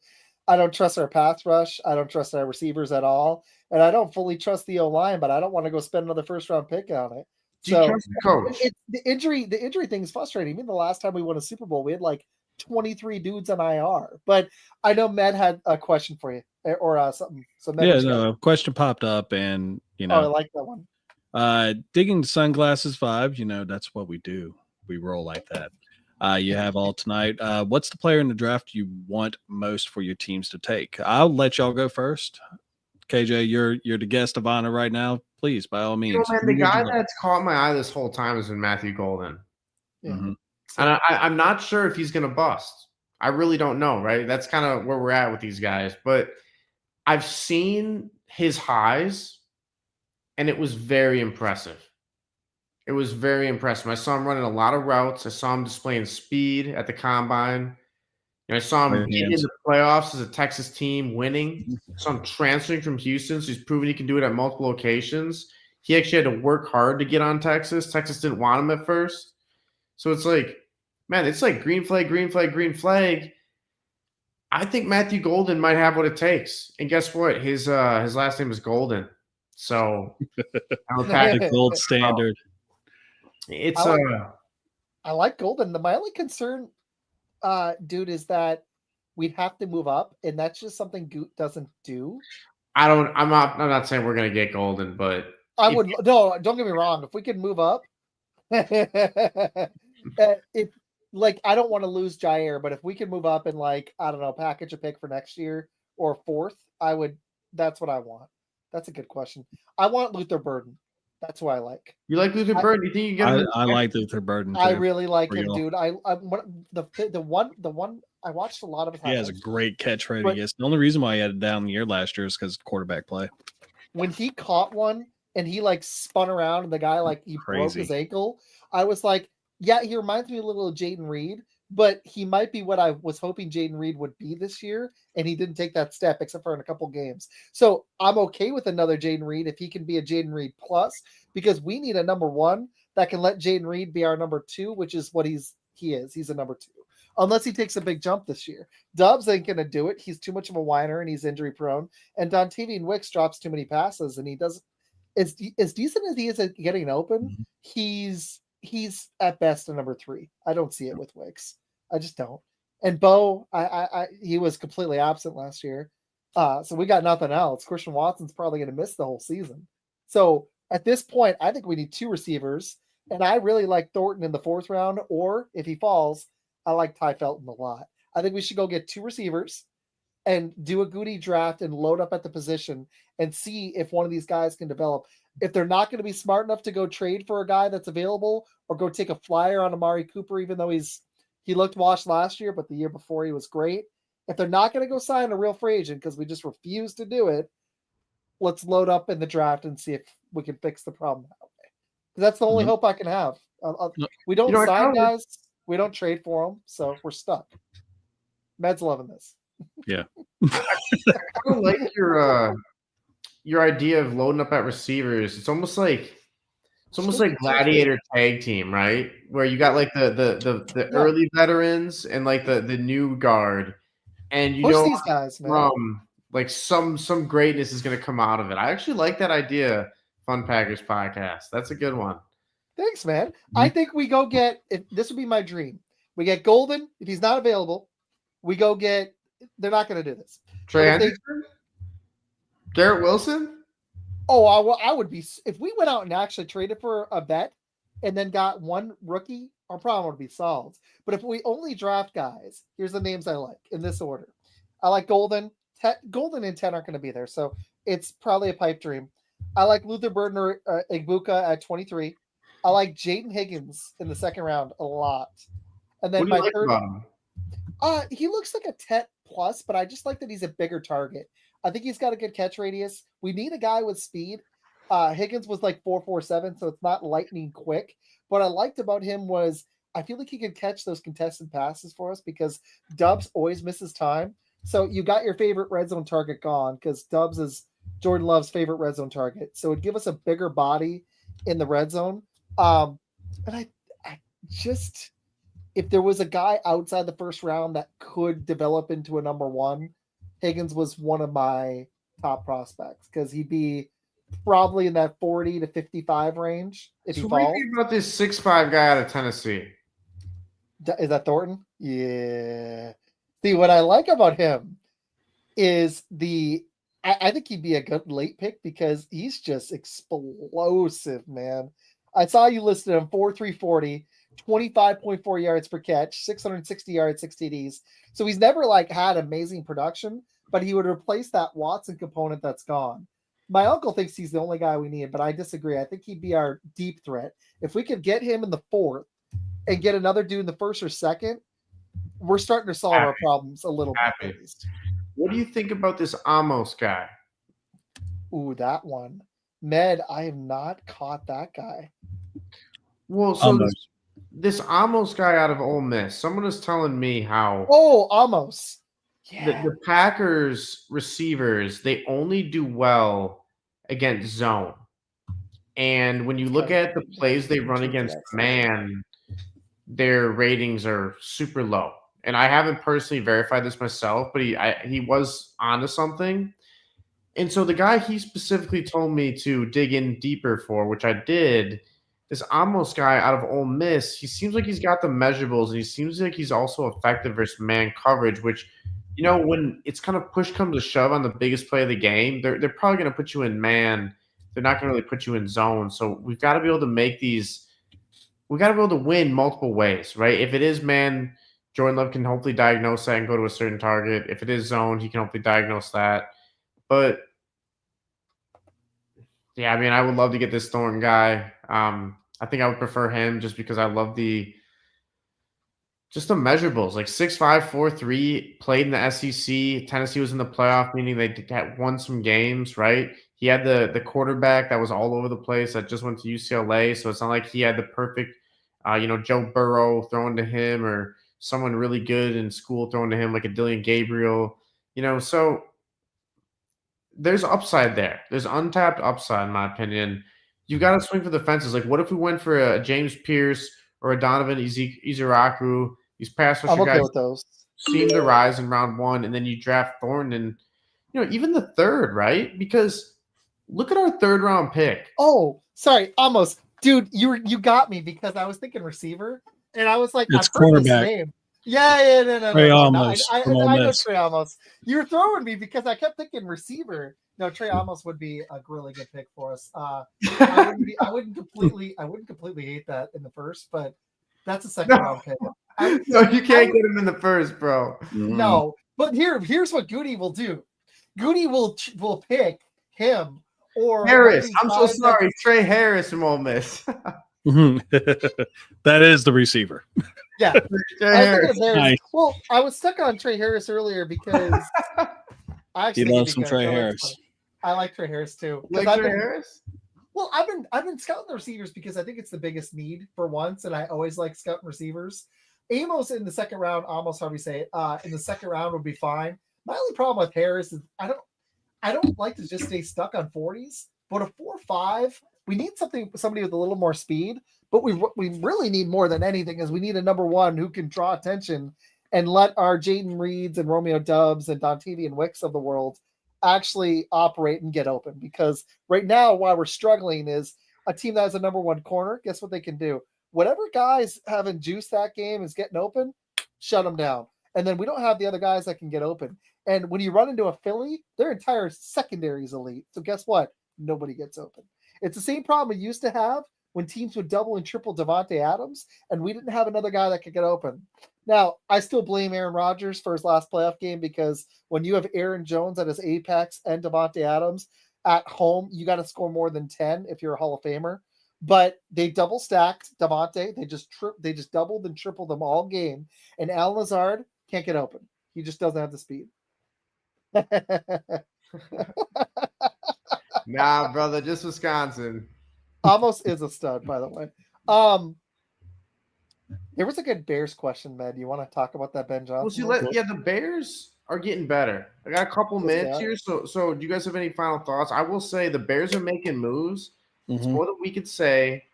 I don't trust our pass rush. I don't trust our receivers at all. And I don't fully trust the O-line, but I don't want to go spend another first-round pick on it. Do you trust the coach? The injury thing is frustrating. I mean, the last time we won a Super Bowl, we had like 23 dudes on IR. But I know Matt had a question for you or something. So a question popped up, and Oh, I like that one. Digging Sunglasses 5, that's what we do. We roll like that. You have all tonight. What's the player in the draft you want most for your teams to take? I'll let y'all go first. KJ, you're the guest of honor right now. Please, by all means. Man, the guy that's caught my eye this whole time has been Matthew Golden. Yeah. And I'm not sure if he's going to bust. I really don't know, right? That's kind of where we're at with these guys. But I've seen his highs, and it was very impressive. It was very impressive. I saw him running a lot of routes. I saw him displaying speed at the combine. I saw him getting in the playoffs as a Texas team, winning. I saw him transferring from Houston, so he's proven he can do it at multiple locations. He actually had to work hard to get on Texas. Texas didn't want him at first. So it's like, man, it's like green flag, green flag, green flag. I think Matthew Golden might have what it takes. And guess what? His last name is Golden. So the gold standard. It's I like Golden. My only concern, dude, is that we'd have to move up, and that's just something Goot doesn't do. I'm not saying we're gonna get Golden, but don't get me wrong. If we could move up, if I don't want to lose Jair, but if we could move up and package a pick for next year or fourth, that's what I want. That's a good question. I want Luther Burden. That's who I like. You like Luther Burden? You think you get him? I like Luther Burden too. I really like him, dude. The one I watched a lot of his. He has a great catch rate. The only reason why he had it down the year last year is because quarterback play. When he caught one and he spun around and the guy broke his ankle, I was like, yeah, he reminds me a little of Jayden Reed, but he might be what I was hoping Jayden Reed would be this year, and he didn't take that step except for in a couple games. So I'm okay with another Jayden Reed if he can be a Jayden Reed plus, because we need a number one that can let Jayden Reed be our number two, which is what he is. He's a number two. unless he takes a big jump this year. Dubs ain't going to do it. He's too much of a whiner and he's injury prone. And Dontavian Wicks drops too many passes and he doesn't. As decent as he is at getting open, he's at best a number 3. I don't see it with Wicks. I just don't. And Bo, he was completely absent last year. So we got nothing else. Christian Watson's probably going to miss the whole season. So at this point, I think we need 2 receivers. And I really like Thornton in the 4th round. Or if he falls, I like Ty Felton a lot. I think we should go get 2 receivers and do a goody draft and load up at the position and see if one of these guys can develop. If they're not going to be smart enough to go trade for a guy that's available or go take a flyer on Amari Cooper, even though he looked washed last year, but the year before he was great. If they're not going to go sign a real free agent because we just refuse to do it, let's load up in the draft and see if we can fix the problem that way. Because that's the only hope I can have. We don't sign guys. We don't trade for them, so we're stuck. Med's loving this. Yeah. I don't like your idea of loading up at receivers. It's almost like gladiator tag team, right? Where you got like the early veterans and like the new guard, and you push know these guys, man. Like some greatness is going to come out of it. I actually like that idea. Fun Packers Podcast. That's a good one. Thanks, man. I think we go get. This would be my dream. We get Golden if he's not available. We go get. They're not going to do this. Trey Hendrickson? Garrett Wilson? Oh, I would be if we went out and actually traded for a vet and then got one rookie. Our problem would be solved. But if we only draft guys, here's the names I like in this order. I like Golden. Golden and 10 aren't going to be there, so it's probably a pipe dream. I like Luther Burden or Igbuka at 23. I like Jaden Higgins in the 2nd round a lot. And then what do you like about him? He looks like a 10 plus, but I just like that he's a bigger target. I think he's got a good catch radius. We need a guy with speed. Higgins was like 4.47, so it's not lightning quick. What I liked about him was I feel like he can catch those contested passes for us because Dubs always misses time. So you got your favorite red zone target gone because Dubs is Jordan Love's favorite red zone target. So it'd give us a bigger body in the red zone. And I just, if there was a guy outside the 1st round that could develop into a number 1, Higgins was one of my top prospects because he'd be probably in that 40 to 55 range if he falls. What do you think about this 6'5" guy out of Tennessee? Is that Thornton? Yeah. See, what I like about him is I think he'd be a good late pick because he's just explosive, man. I saw you listed him 4.3 40, 25.4 yards per catch, 660 yards, 6 TDs. So he's never like had amazing production, but he would replace that Watson component that's gone. My uncle thinks he's the only guy we need, but I disagree. I think he'd be our deep threat. If we could get him in the 4th and get another dude in the 1st or 2nd, we're starting to solve our problems a little bit. At least. What do you think about this Amos guy? Ooh, that one. Med, I have not caught that guy. Well, so this Amos guy out of Ole Miss, someone was telling me how. Oh, Amos. Yeah. The Packers receivers, they only do well against zone. And when you look at the plays they run against man, their ratings are super low. And I haven't personally verified this myself, but he was onto something. And so the guy he specifically told me to dig in deeper for, which I did, this Amos guy out of Ole Miss, he seems like he's got the measurables, and he seems like he's also effective versus man coverage, which, you know, when it's kind of push comes to shove on the biggest play of the game, they're probably going to put you in man. They're not going to really put you in zone. So we've got to be able to make these – we've got to be able to win multiple ways, right? If it is man, Jordan Love can hopefully diagnose that and go to a certain target. If it is zone, he can hopefully diagnose that. But, yeah, I mean, I would love to get this Thornton guy. I think I would prefer him just because I love the measurables. Like 6'5", 4'3", played in the SEC. Tennessee was in the playoff, meaning they had won some games, right? He had the quarterback that was all over the place that just went to UCLA. So it's not like he had the perfect, Joe Burrow throwing to him or someone really good in school throwing to him like a Dylan Gabriel. So there's upside there. There's untapped upside, in my opinion. You got to swing for the fences. Like, what if we went for a James Pierce or a Donovan Iziraku These pass I'm rusher okay guys with those. seem to rise in round 1, and then you draft Thornton, even the third, right? Because look at our 3rd round pick. Oh, sorry, almost, dude. You got me because I was thinking receiver, and I was like, It's I've heard this cornerback. name. Yeah, no. Trey No, Amos I from Ole know Miss. Trey Amos. You were throwing me because I kept thinking receiver. No, Trey Amos would be a really good pick for us. I wouldn't completely hate that in the first, but that's a second round pick. No, you can't get him in the first, bro. No, but here's what Goody will do. Goody will pick him or Harris. I'm so sorry, Trey Harris from Ole Miss. That is the receiver. Yeah, Nice. Well, I was stuck on Trey Harris earlier because I actually love some Trey Harris. I like Trey Harris too. Like Trey Harris? Well, I've been scouting the receivers because I think it's the biggest need for once, and I always like scouting receivers. Amos in the second round, almost how we say it, in the second round would be fine. My only problem with Harris is I don't like to just stay stuck on 40s, but a 4.5, we need somebody with a little more speed. But we really need more than anything is we need a number 1 who can draw attention and let our Jaden Reeds and Romeo Dubs and Dontavian Wicks of the world actually operate and get open. Because right now, why we're struggling is a team that has a number 1 corner. Guess what they can do? Whatever guys having juice that game is getting open, shut them down. And then we don't have the other guys that can get open. And when you run into a Philly, their entire secondary is elite. So guess what? Nobody gets open. It's the same problem we used to have when teams would double and triple Devontae Adams, and we didn't have another guy that could get open. Now, I still blame Aaron Rodgers for his last playoff game because when you have Aaron Jones at his apex and Devontae Adams at home, you got to score more than 10 if you're a Hall of Famer. But they double stacked Devontae. They just doubled and tripled them all game. And Al Lazard can't get open. He just doesn't have the speed. Nah, brother, just Wisconsin. Almost is a stud, by the way. There was a good Bears question, man. You want to talk about that, Ben Johnson? Well, the Bears are getting better. I got a couple minutes here, so do you guys have any final thoughts? I will say the Bears are making moves. It's more than we could say,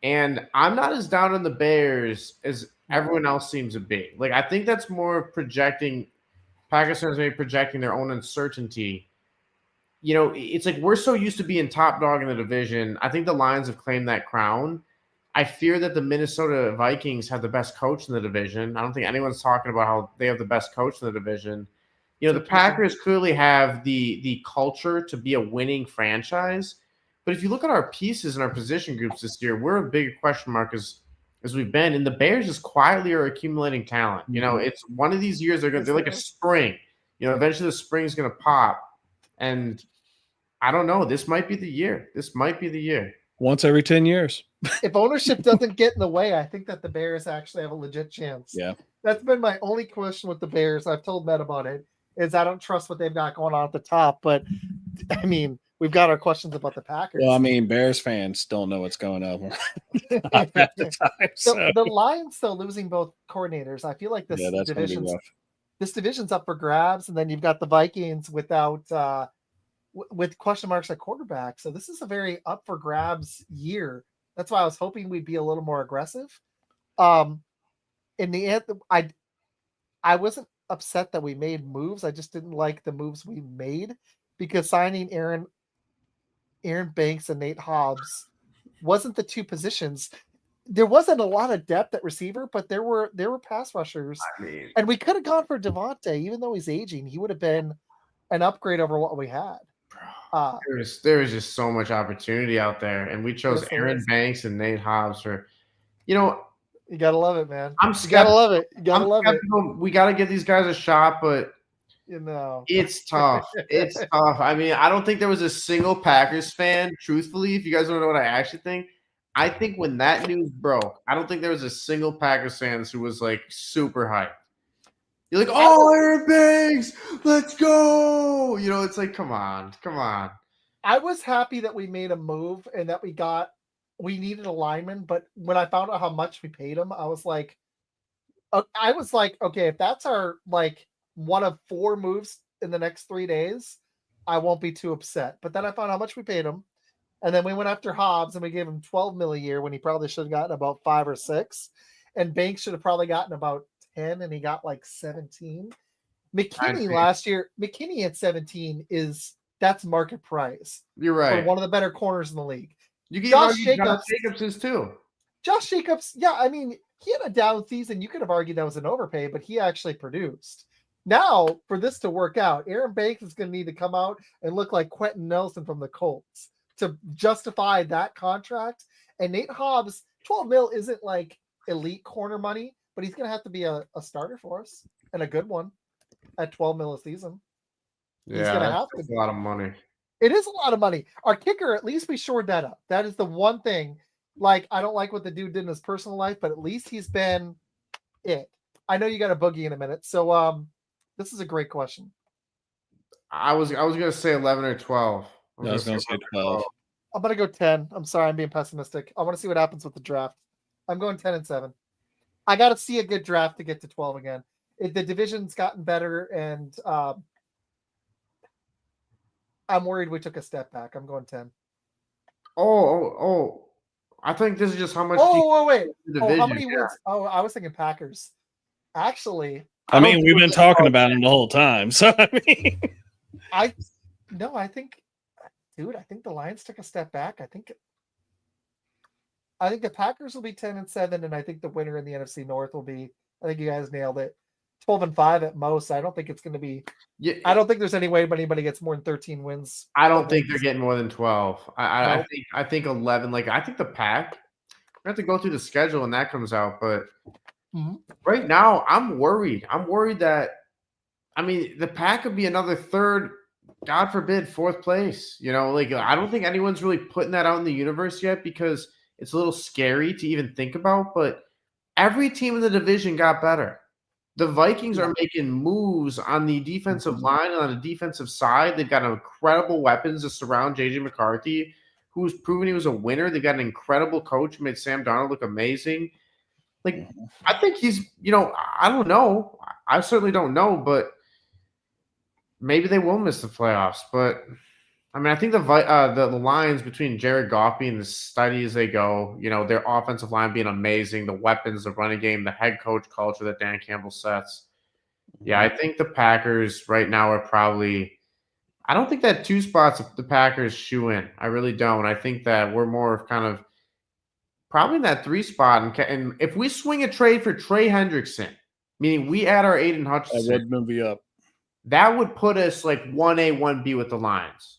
and I'm not as down on the Bears as everyone else seems to be. Like, I think that's more projecting. Packers fans may be projecting their own uncertainty. It's like we're so used to being top dog in the division. I think the Lions have claimed that crown. I fear that the Minnesota Vikings have the best coach in the division. I don't think anyone's talking about how they have the best coach in the division. The Packers clearly have the culture to be a winning franchise. But if you look at our pieces and our position groups this year, we're a bigger question mark as we've been. And the Bears just quietly are accumulating talent. It's one of these years they're like a spring. Eventually the spring's going to pop. And I don't know. This might be the year. Once every 10 years. If ownership doesn't get in the way, I think that the Bears actually have a legit chance. Yeah. That's been my only question with the Bears. I've told Matt about it, is I don't trust what they've got going on at the top. But, I mean, we've got our questions about the Packers. Well, I mean, Bears fans don't know what's going on at the time. So. The Lions still losing both coordinators. I feel like this division's up for grabs, and then you've got the Vikings without with question marks at quarterback. So this is a very up for grabs year. That's why I was hoping we'd be a little more aggressive. In the end, I wasn't upset that we made moves. I just didn't like the moves we made because signing Aaron Banks and Nate Hobbs wasn't the two positions. There wasn't a lot of depth at receiver, but there were pass rushers. And we could have gone for Devontae, even though he's aging. He would have been an upgrade over what we had. There was just so much opportunity out there, and we chose Aaron Banks and Nate Hobbs for, you gotta love it, man. You gotta love it. We gotta give these guys a shot, but it's tough. It's tough. I mean, I don't think there was a single Packers fan, truthfully, if you guys don't know what I actually think. I think when that news broke, I don't think there was a single Packers fan who was like super hyped. You're like, oh, Aaron Banks, let's go. It's like, come on. I was happy that we made a move and that we needed a lineman. But when I found out how much we paid him, I was like, okay, if that's our one of 4 moves in the next 3 days, I won't be too upset. But then I found how much we paid him. And then we went after Hobbs and we gave him $12 million a year when he probably should have gotten about 5 or 6. And Banks should have probably gotten about 10 and he got like 17. 19. McKinney last year, McKinney at 17 that's market price You're for right. one of the better corners in the league. You can Josh argue Jacobs is too. Josh Jacobs, yeah, I mean, he had a down season. You could have argued that was an overpay, but he actually produced. Now, for this to work out, Aaron Banks is going to need to come out and look like Quentin Nelson from the Colts to justify that contract. And Nate Hobbs, 12 mil isn't like elite corner money, but he's going to have to be a starter for us and a good one at 12 mil a season. Yeah, he's gonna have to. A lot of money. It is a lot of money. Our kicker, at least we shored that up. That is the one thing. Like, I don't like what the dude did in his personal life, but at least he's been it. I know you got a boogie in a minute, so this is a great question. I was gonna say 11 or 12. I was gonna say 12. I'm gonna go 10. I'm sorry, I'm being pessimistic. I want to see what happens with the draft. I'm going 10 and 7. I got to see a good draft to get to 12 again. The division's gotten better, and I'm worried we took a step back. I'm going 10. Oh! I think this is just how much. Wait. How many wins? Oh, I was thinking Packers. Actually, I mean, we've been talking about him the whole time. So I mean, I think the Lions took a step back. I think the Packers will be 10 and 7, and I think the winner in the NFC North will be. I think you guys nailed it. 12 and 5 at most. I don't think it's going to be. Yeah, I don't think there's any way anybody gets more than 13 wins. I don't think they're getting more than 12. I think 11. Like, I think the Pack. We have to go through the schedule when that comes out, but right now I'm worried. I'm worried that. I mean, the Pack could be another third, God forbid, fourth place. You know, like I don't think anyone's really putting that out in the universe yet because it's a little scary to even think about. But every team in the division got better. The Vikings are making moves on the defensive line and on the defensive side. They've got incredible weapons to surround J.J. McCarthy, who's proven he was a winner. They've got an incredible coach who made Sam Darnold look amazing. Like, I think he's, I don't know. I certainly don't know, but maybe they will miss the playoffs. But, I mean, I think the lines between Jared Goff being as steady as they go, their offensive line being amazing, the weapons, the running game, the head coach culture that Dan Campbell sets. Yeah, I think the Packers right now are probably – I don't think that 2 spots the Packers shoe in. I really don't. I think that we're more of kind of probably in that 3 spot. And if we swing a trade for Trey Hendrickson, meaning we add our Aiden Hutchinson – that would move you up. That would put us like 1A, 1B with the Lions.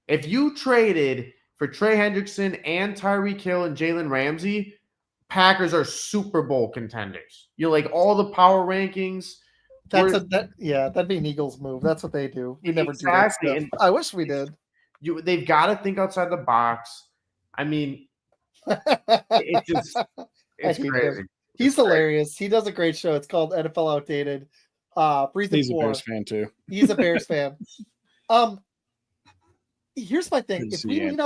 If you traded for Trey Hendrickson and Tyreek Hill and Jalen Ramsey, Packers are Super Bowl contenders. You're like all the power rankings. That'd be an Eagles move. That's what they do. We never do that stuff. And I wish we did. They've got to think outside the box. I mean, it's crazy. He's hilarious. He does a great show. It's called NFL Outdated. He's a Bears fan too. He's a Bears fan. Here's my thing: if we lean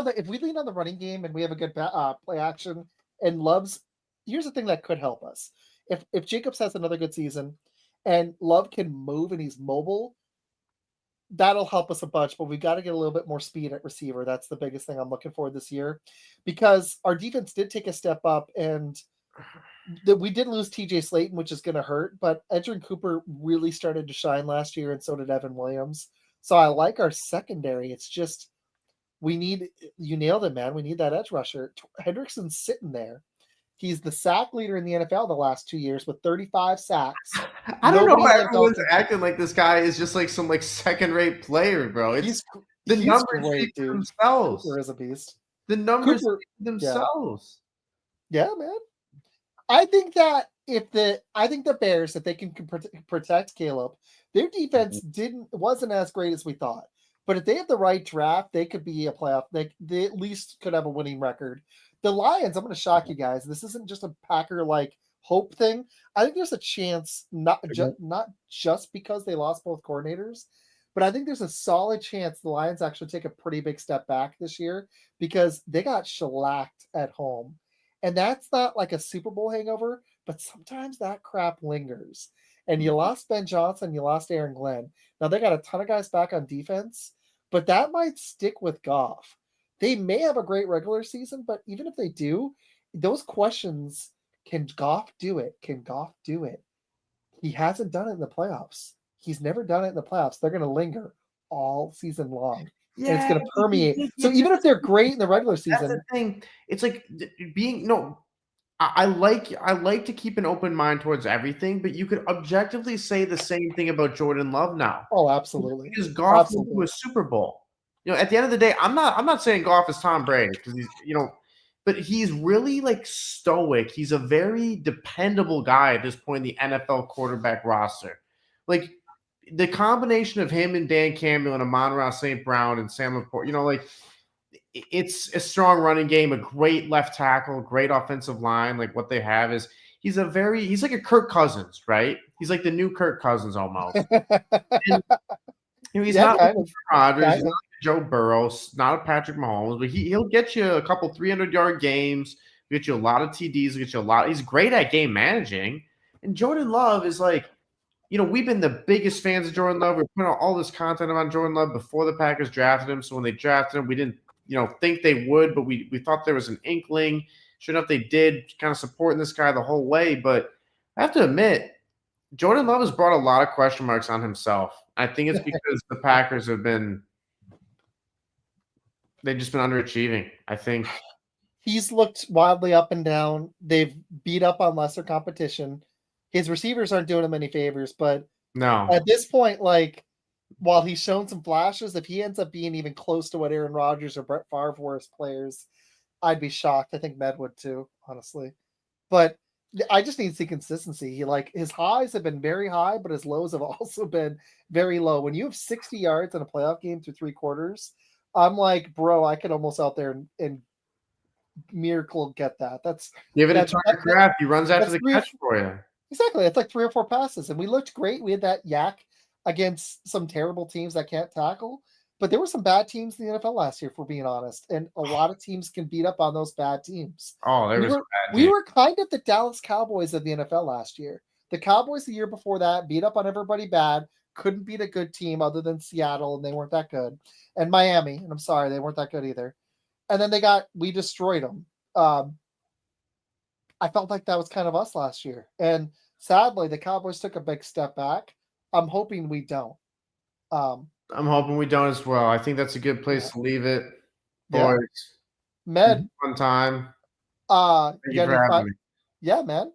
on the running game and we have a good play action and Love's, here's the thing that could help us. If Jacobs has another good season and Love can move and he's mobile, that'll help us a bunch. But we got to get a little bit more speed at receiver. That's the biggest thing I'm looking for this year, because our defense did take a step up and we did lose TJ Slayton, which is going to hurt. But Edgerrin Cooper really started to shine last year, and so did Evan Williams. So I like our secondary. It's just. You nailed it, man. We need that edge rusher. Hendrickson's sitting there. He's the sack leader in the NFL the last 2 years with 35 sacks. I don't know why everyone's acting like this guy is just like some second-rate player, bro. He's numbers great, speak for themselves. Cooper is a beast. The numbers speak for themselves. Yeah, man. I think the Bears, if they can protect Caleb, their defense wasn't as great as we thought. But if they have the right draft, they could be a playoff. They at least could have a winning record. The Lions, I'm going to shock you guys. This isn't just a Packer hope thing. I think there's a chance, not just because they lost both coordinators, but I think there's a solid chance the Lions actually take a pretty big step back this year because they got shellacked at home. And that's not like a Super Bowl hangover, but sometimes that crap lingers. And you lost Ben Johnson, you lost Aaron Glenn. Now they got a ton of guys back on defense, but that might stick with Goff. They may have a great regular season, but even if they do, those questions, can Goff do it? Can Goff do it? He hasn't done it in the playoffs. He's never done it in the playoffs. They're going to linger all season long. And it's going to permeate. So even if they're great in the regular season, that's the thing. It's like being I like to keep an open mind towards everything, but you could objectively say the same thing about Jordan Love now. Oh, absolutely. Because Goff went to a Super Bowl. At the end of the day, I'm not saying Goff is Tom Brady because he's but he's really like stoic. He's a very dependable guy at this point in the NFL quarterback roster. Like the combination of him and Dan Campbell and Amon-Ra St. Brown and Sam Laporte, it's a strong running game, a great left tackle, great offensive line. Like what they have is he's like a Kirk Cousins, right? He's like the new Kirk Cousins almost. And, he's not like Rodgers, he's not like Joe Burrow, not a Patrick Mahomes, but he'll get you a couple 300-yard games, get you a lot of TDs, get you a lot. He's great at game managing. And Jordan Love is like, we've been the biggest fans of Jordan Love. We're putting out all this content on Jordan Love before the Packers drafted him. So when they drafted him, we didn't think they would, but we thought there was an inkling. Sure enough, they did, kind of supporting this guy the whole way. But I have to admit, Jordan Love has brought a lot of question marks on himself. I think it's because the Packers they've just been underachieving. I think he's looked wildly up and down. They've beat up on lesser competition. His receivers aren't doing him any favors, but no. At this point, like, while he's shown some flashes, if he ends up being even close to what Aaron Rodgers or Brett Favre were as players, I'd be shocked. I think Med would too, honestly. But I just need to see consistency. His highs have been very high, but his lows have also been very low. When you have 60 yards in a playoff game through 3 quarters, I'm like, bro, I could almost out there and miracle get that. Give it a Tucker Kraft. He runs after the catch for you. Exactly. It's like 3 or 4 passes. And we looked great. We had that yak against some terrible teams that can't tackle. But there were some bad teams in the NFL last year, if we're being honest. And a lot of teams can beat up on those bad teams. Oh, we were kind of the Dallas Cowboys of the NFL last year. The Cowboys the year before that beat up on everybody bad, couldn't beat a good team other than Seattle, and they weren't that good. And Miami, and I'm sorry, they weren't that good either. And then we destroyed them. I felt like that was kind of us last year. And sadly, the Cowboys took a big step back. I'm hoping we don't. I'm hoping we don't as well. I think that's a good place to leave it. Boys. Med. Fun time. Thank you for having me. Yeah, man.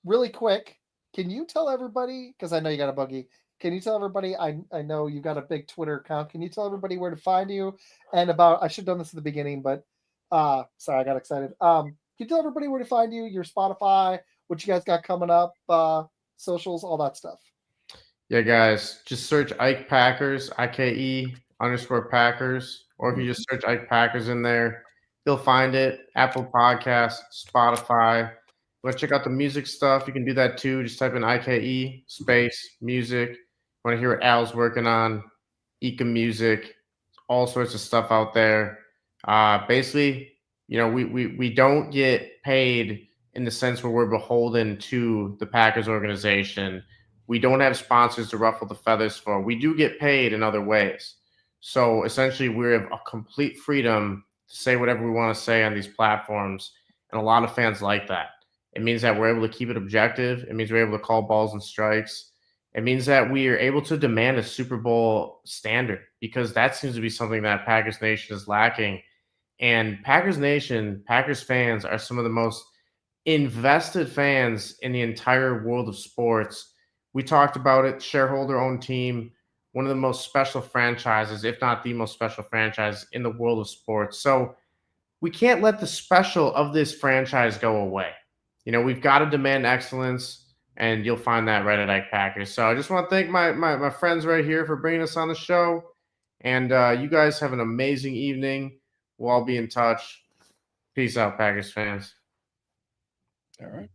Really quick, can you tell everybody, because I know you got a buggy, can you tell everybody, I know you've got a big Twitter account, can you tell everybody where to find you and I should have done this at the beginning, but sorry, I got excited. Can you tell everybody where to find you, your Spotify, what you guys got coming up, socials, all that stuff? Yeah, guys, just search Ike Packers, IKE_Packers, or if you just search Ike Packers in there, you'll find it. Apple Podcasts, Spotify. Want to check out the music stuff? You can do that too. Just type in IKE space music. Want to hear what Al's working on? Ika Music, all sorts of stuff out there. Basically, we don't get paid in the sense where we're beholden to the Packers organization. We don't have sponsors to ruffle the feathers for. We do get paid in other ways. So essentially, we have a complete freedom to say whatever we want to say on these platforms. And a lot of fans like that. It means that we're able to keep it objective. It means we're able to call balls and strikes. It means that we are able to demand a Super Bowl standard, because that seems to be something that Packers Nation is lacking. And Packers Nation, Packers fans are some of the most invested fans in the entire world of sports. We talked about it, shareholder-owned team, one of the most special franchises, if not the most special franchise in the world of sports. So we can't let the special of this franchise go away. We've got to demand excellence, and you'll find that right at Ike Packers. So I just want to thank my friends right here for bringing us on the show. And you guys have an amazing evening. We'll all be in touch. Peace out, Packers fans. All right.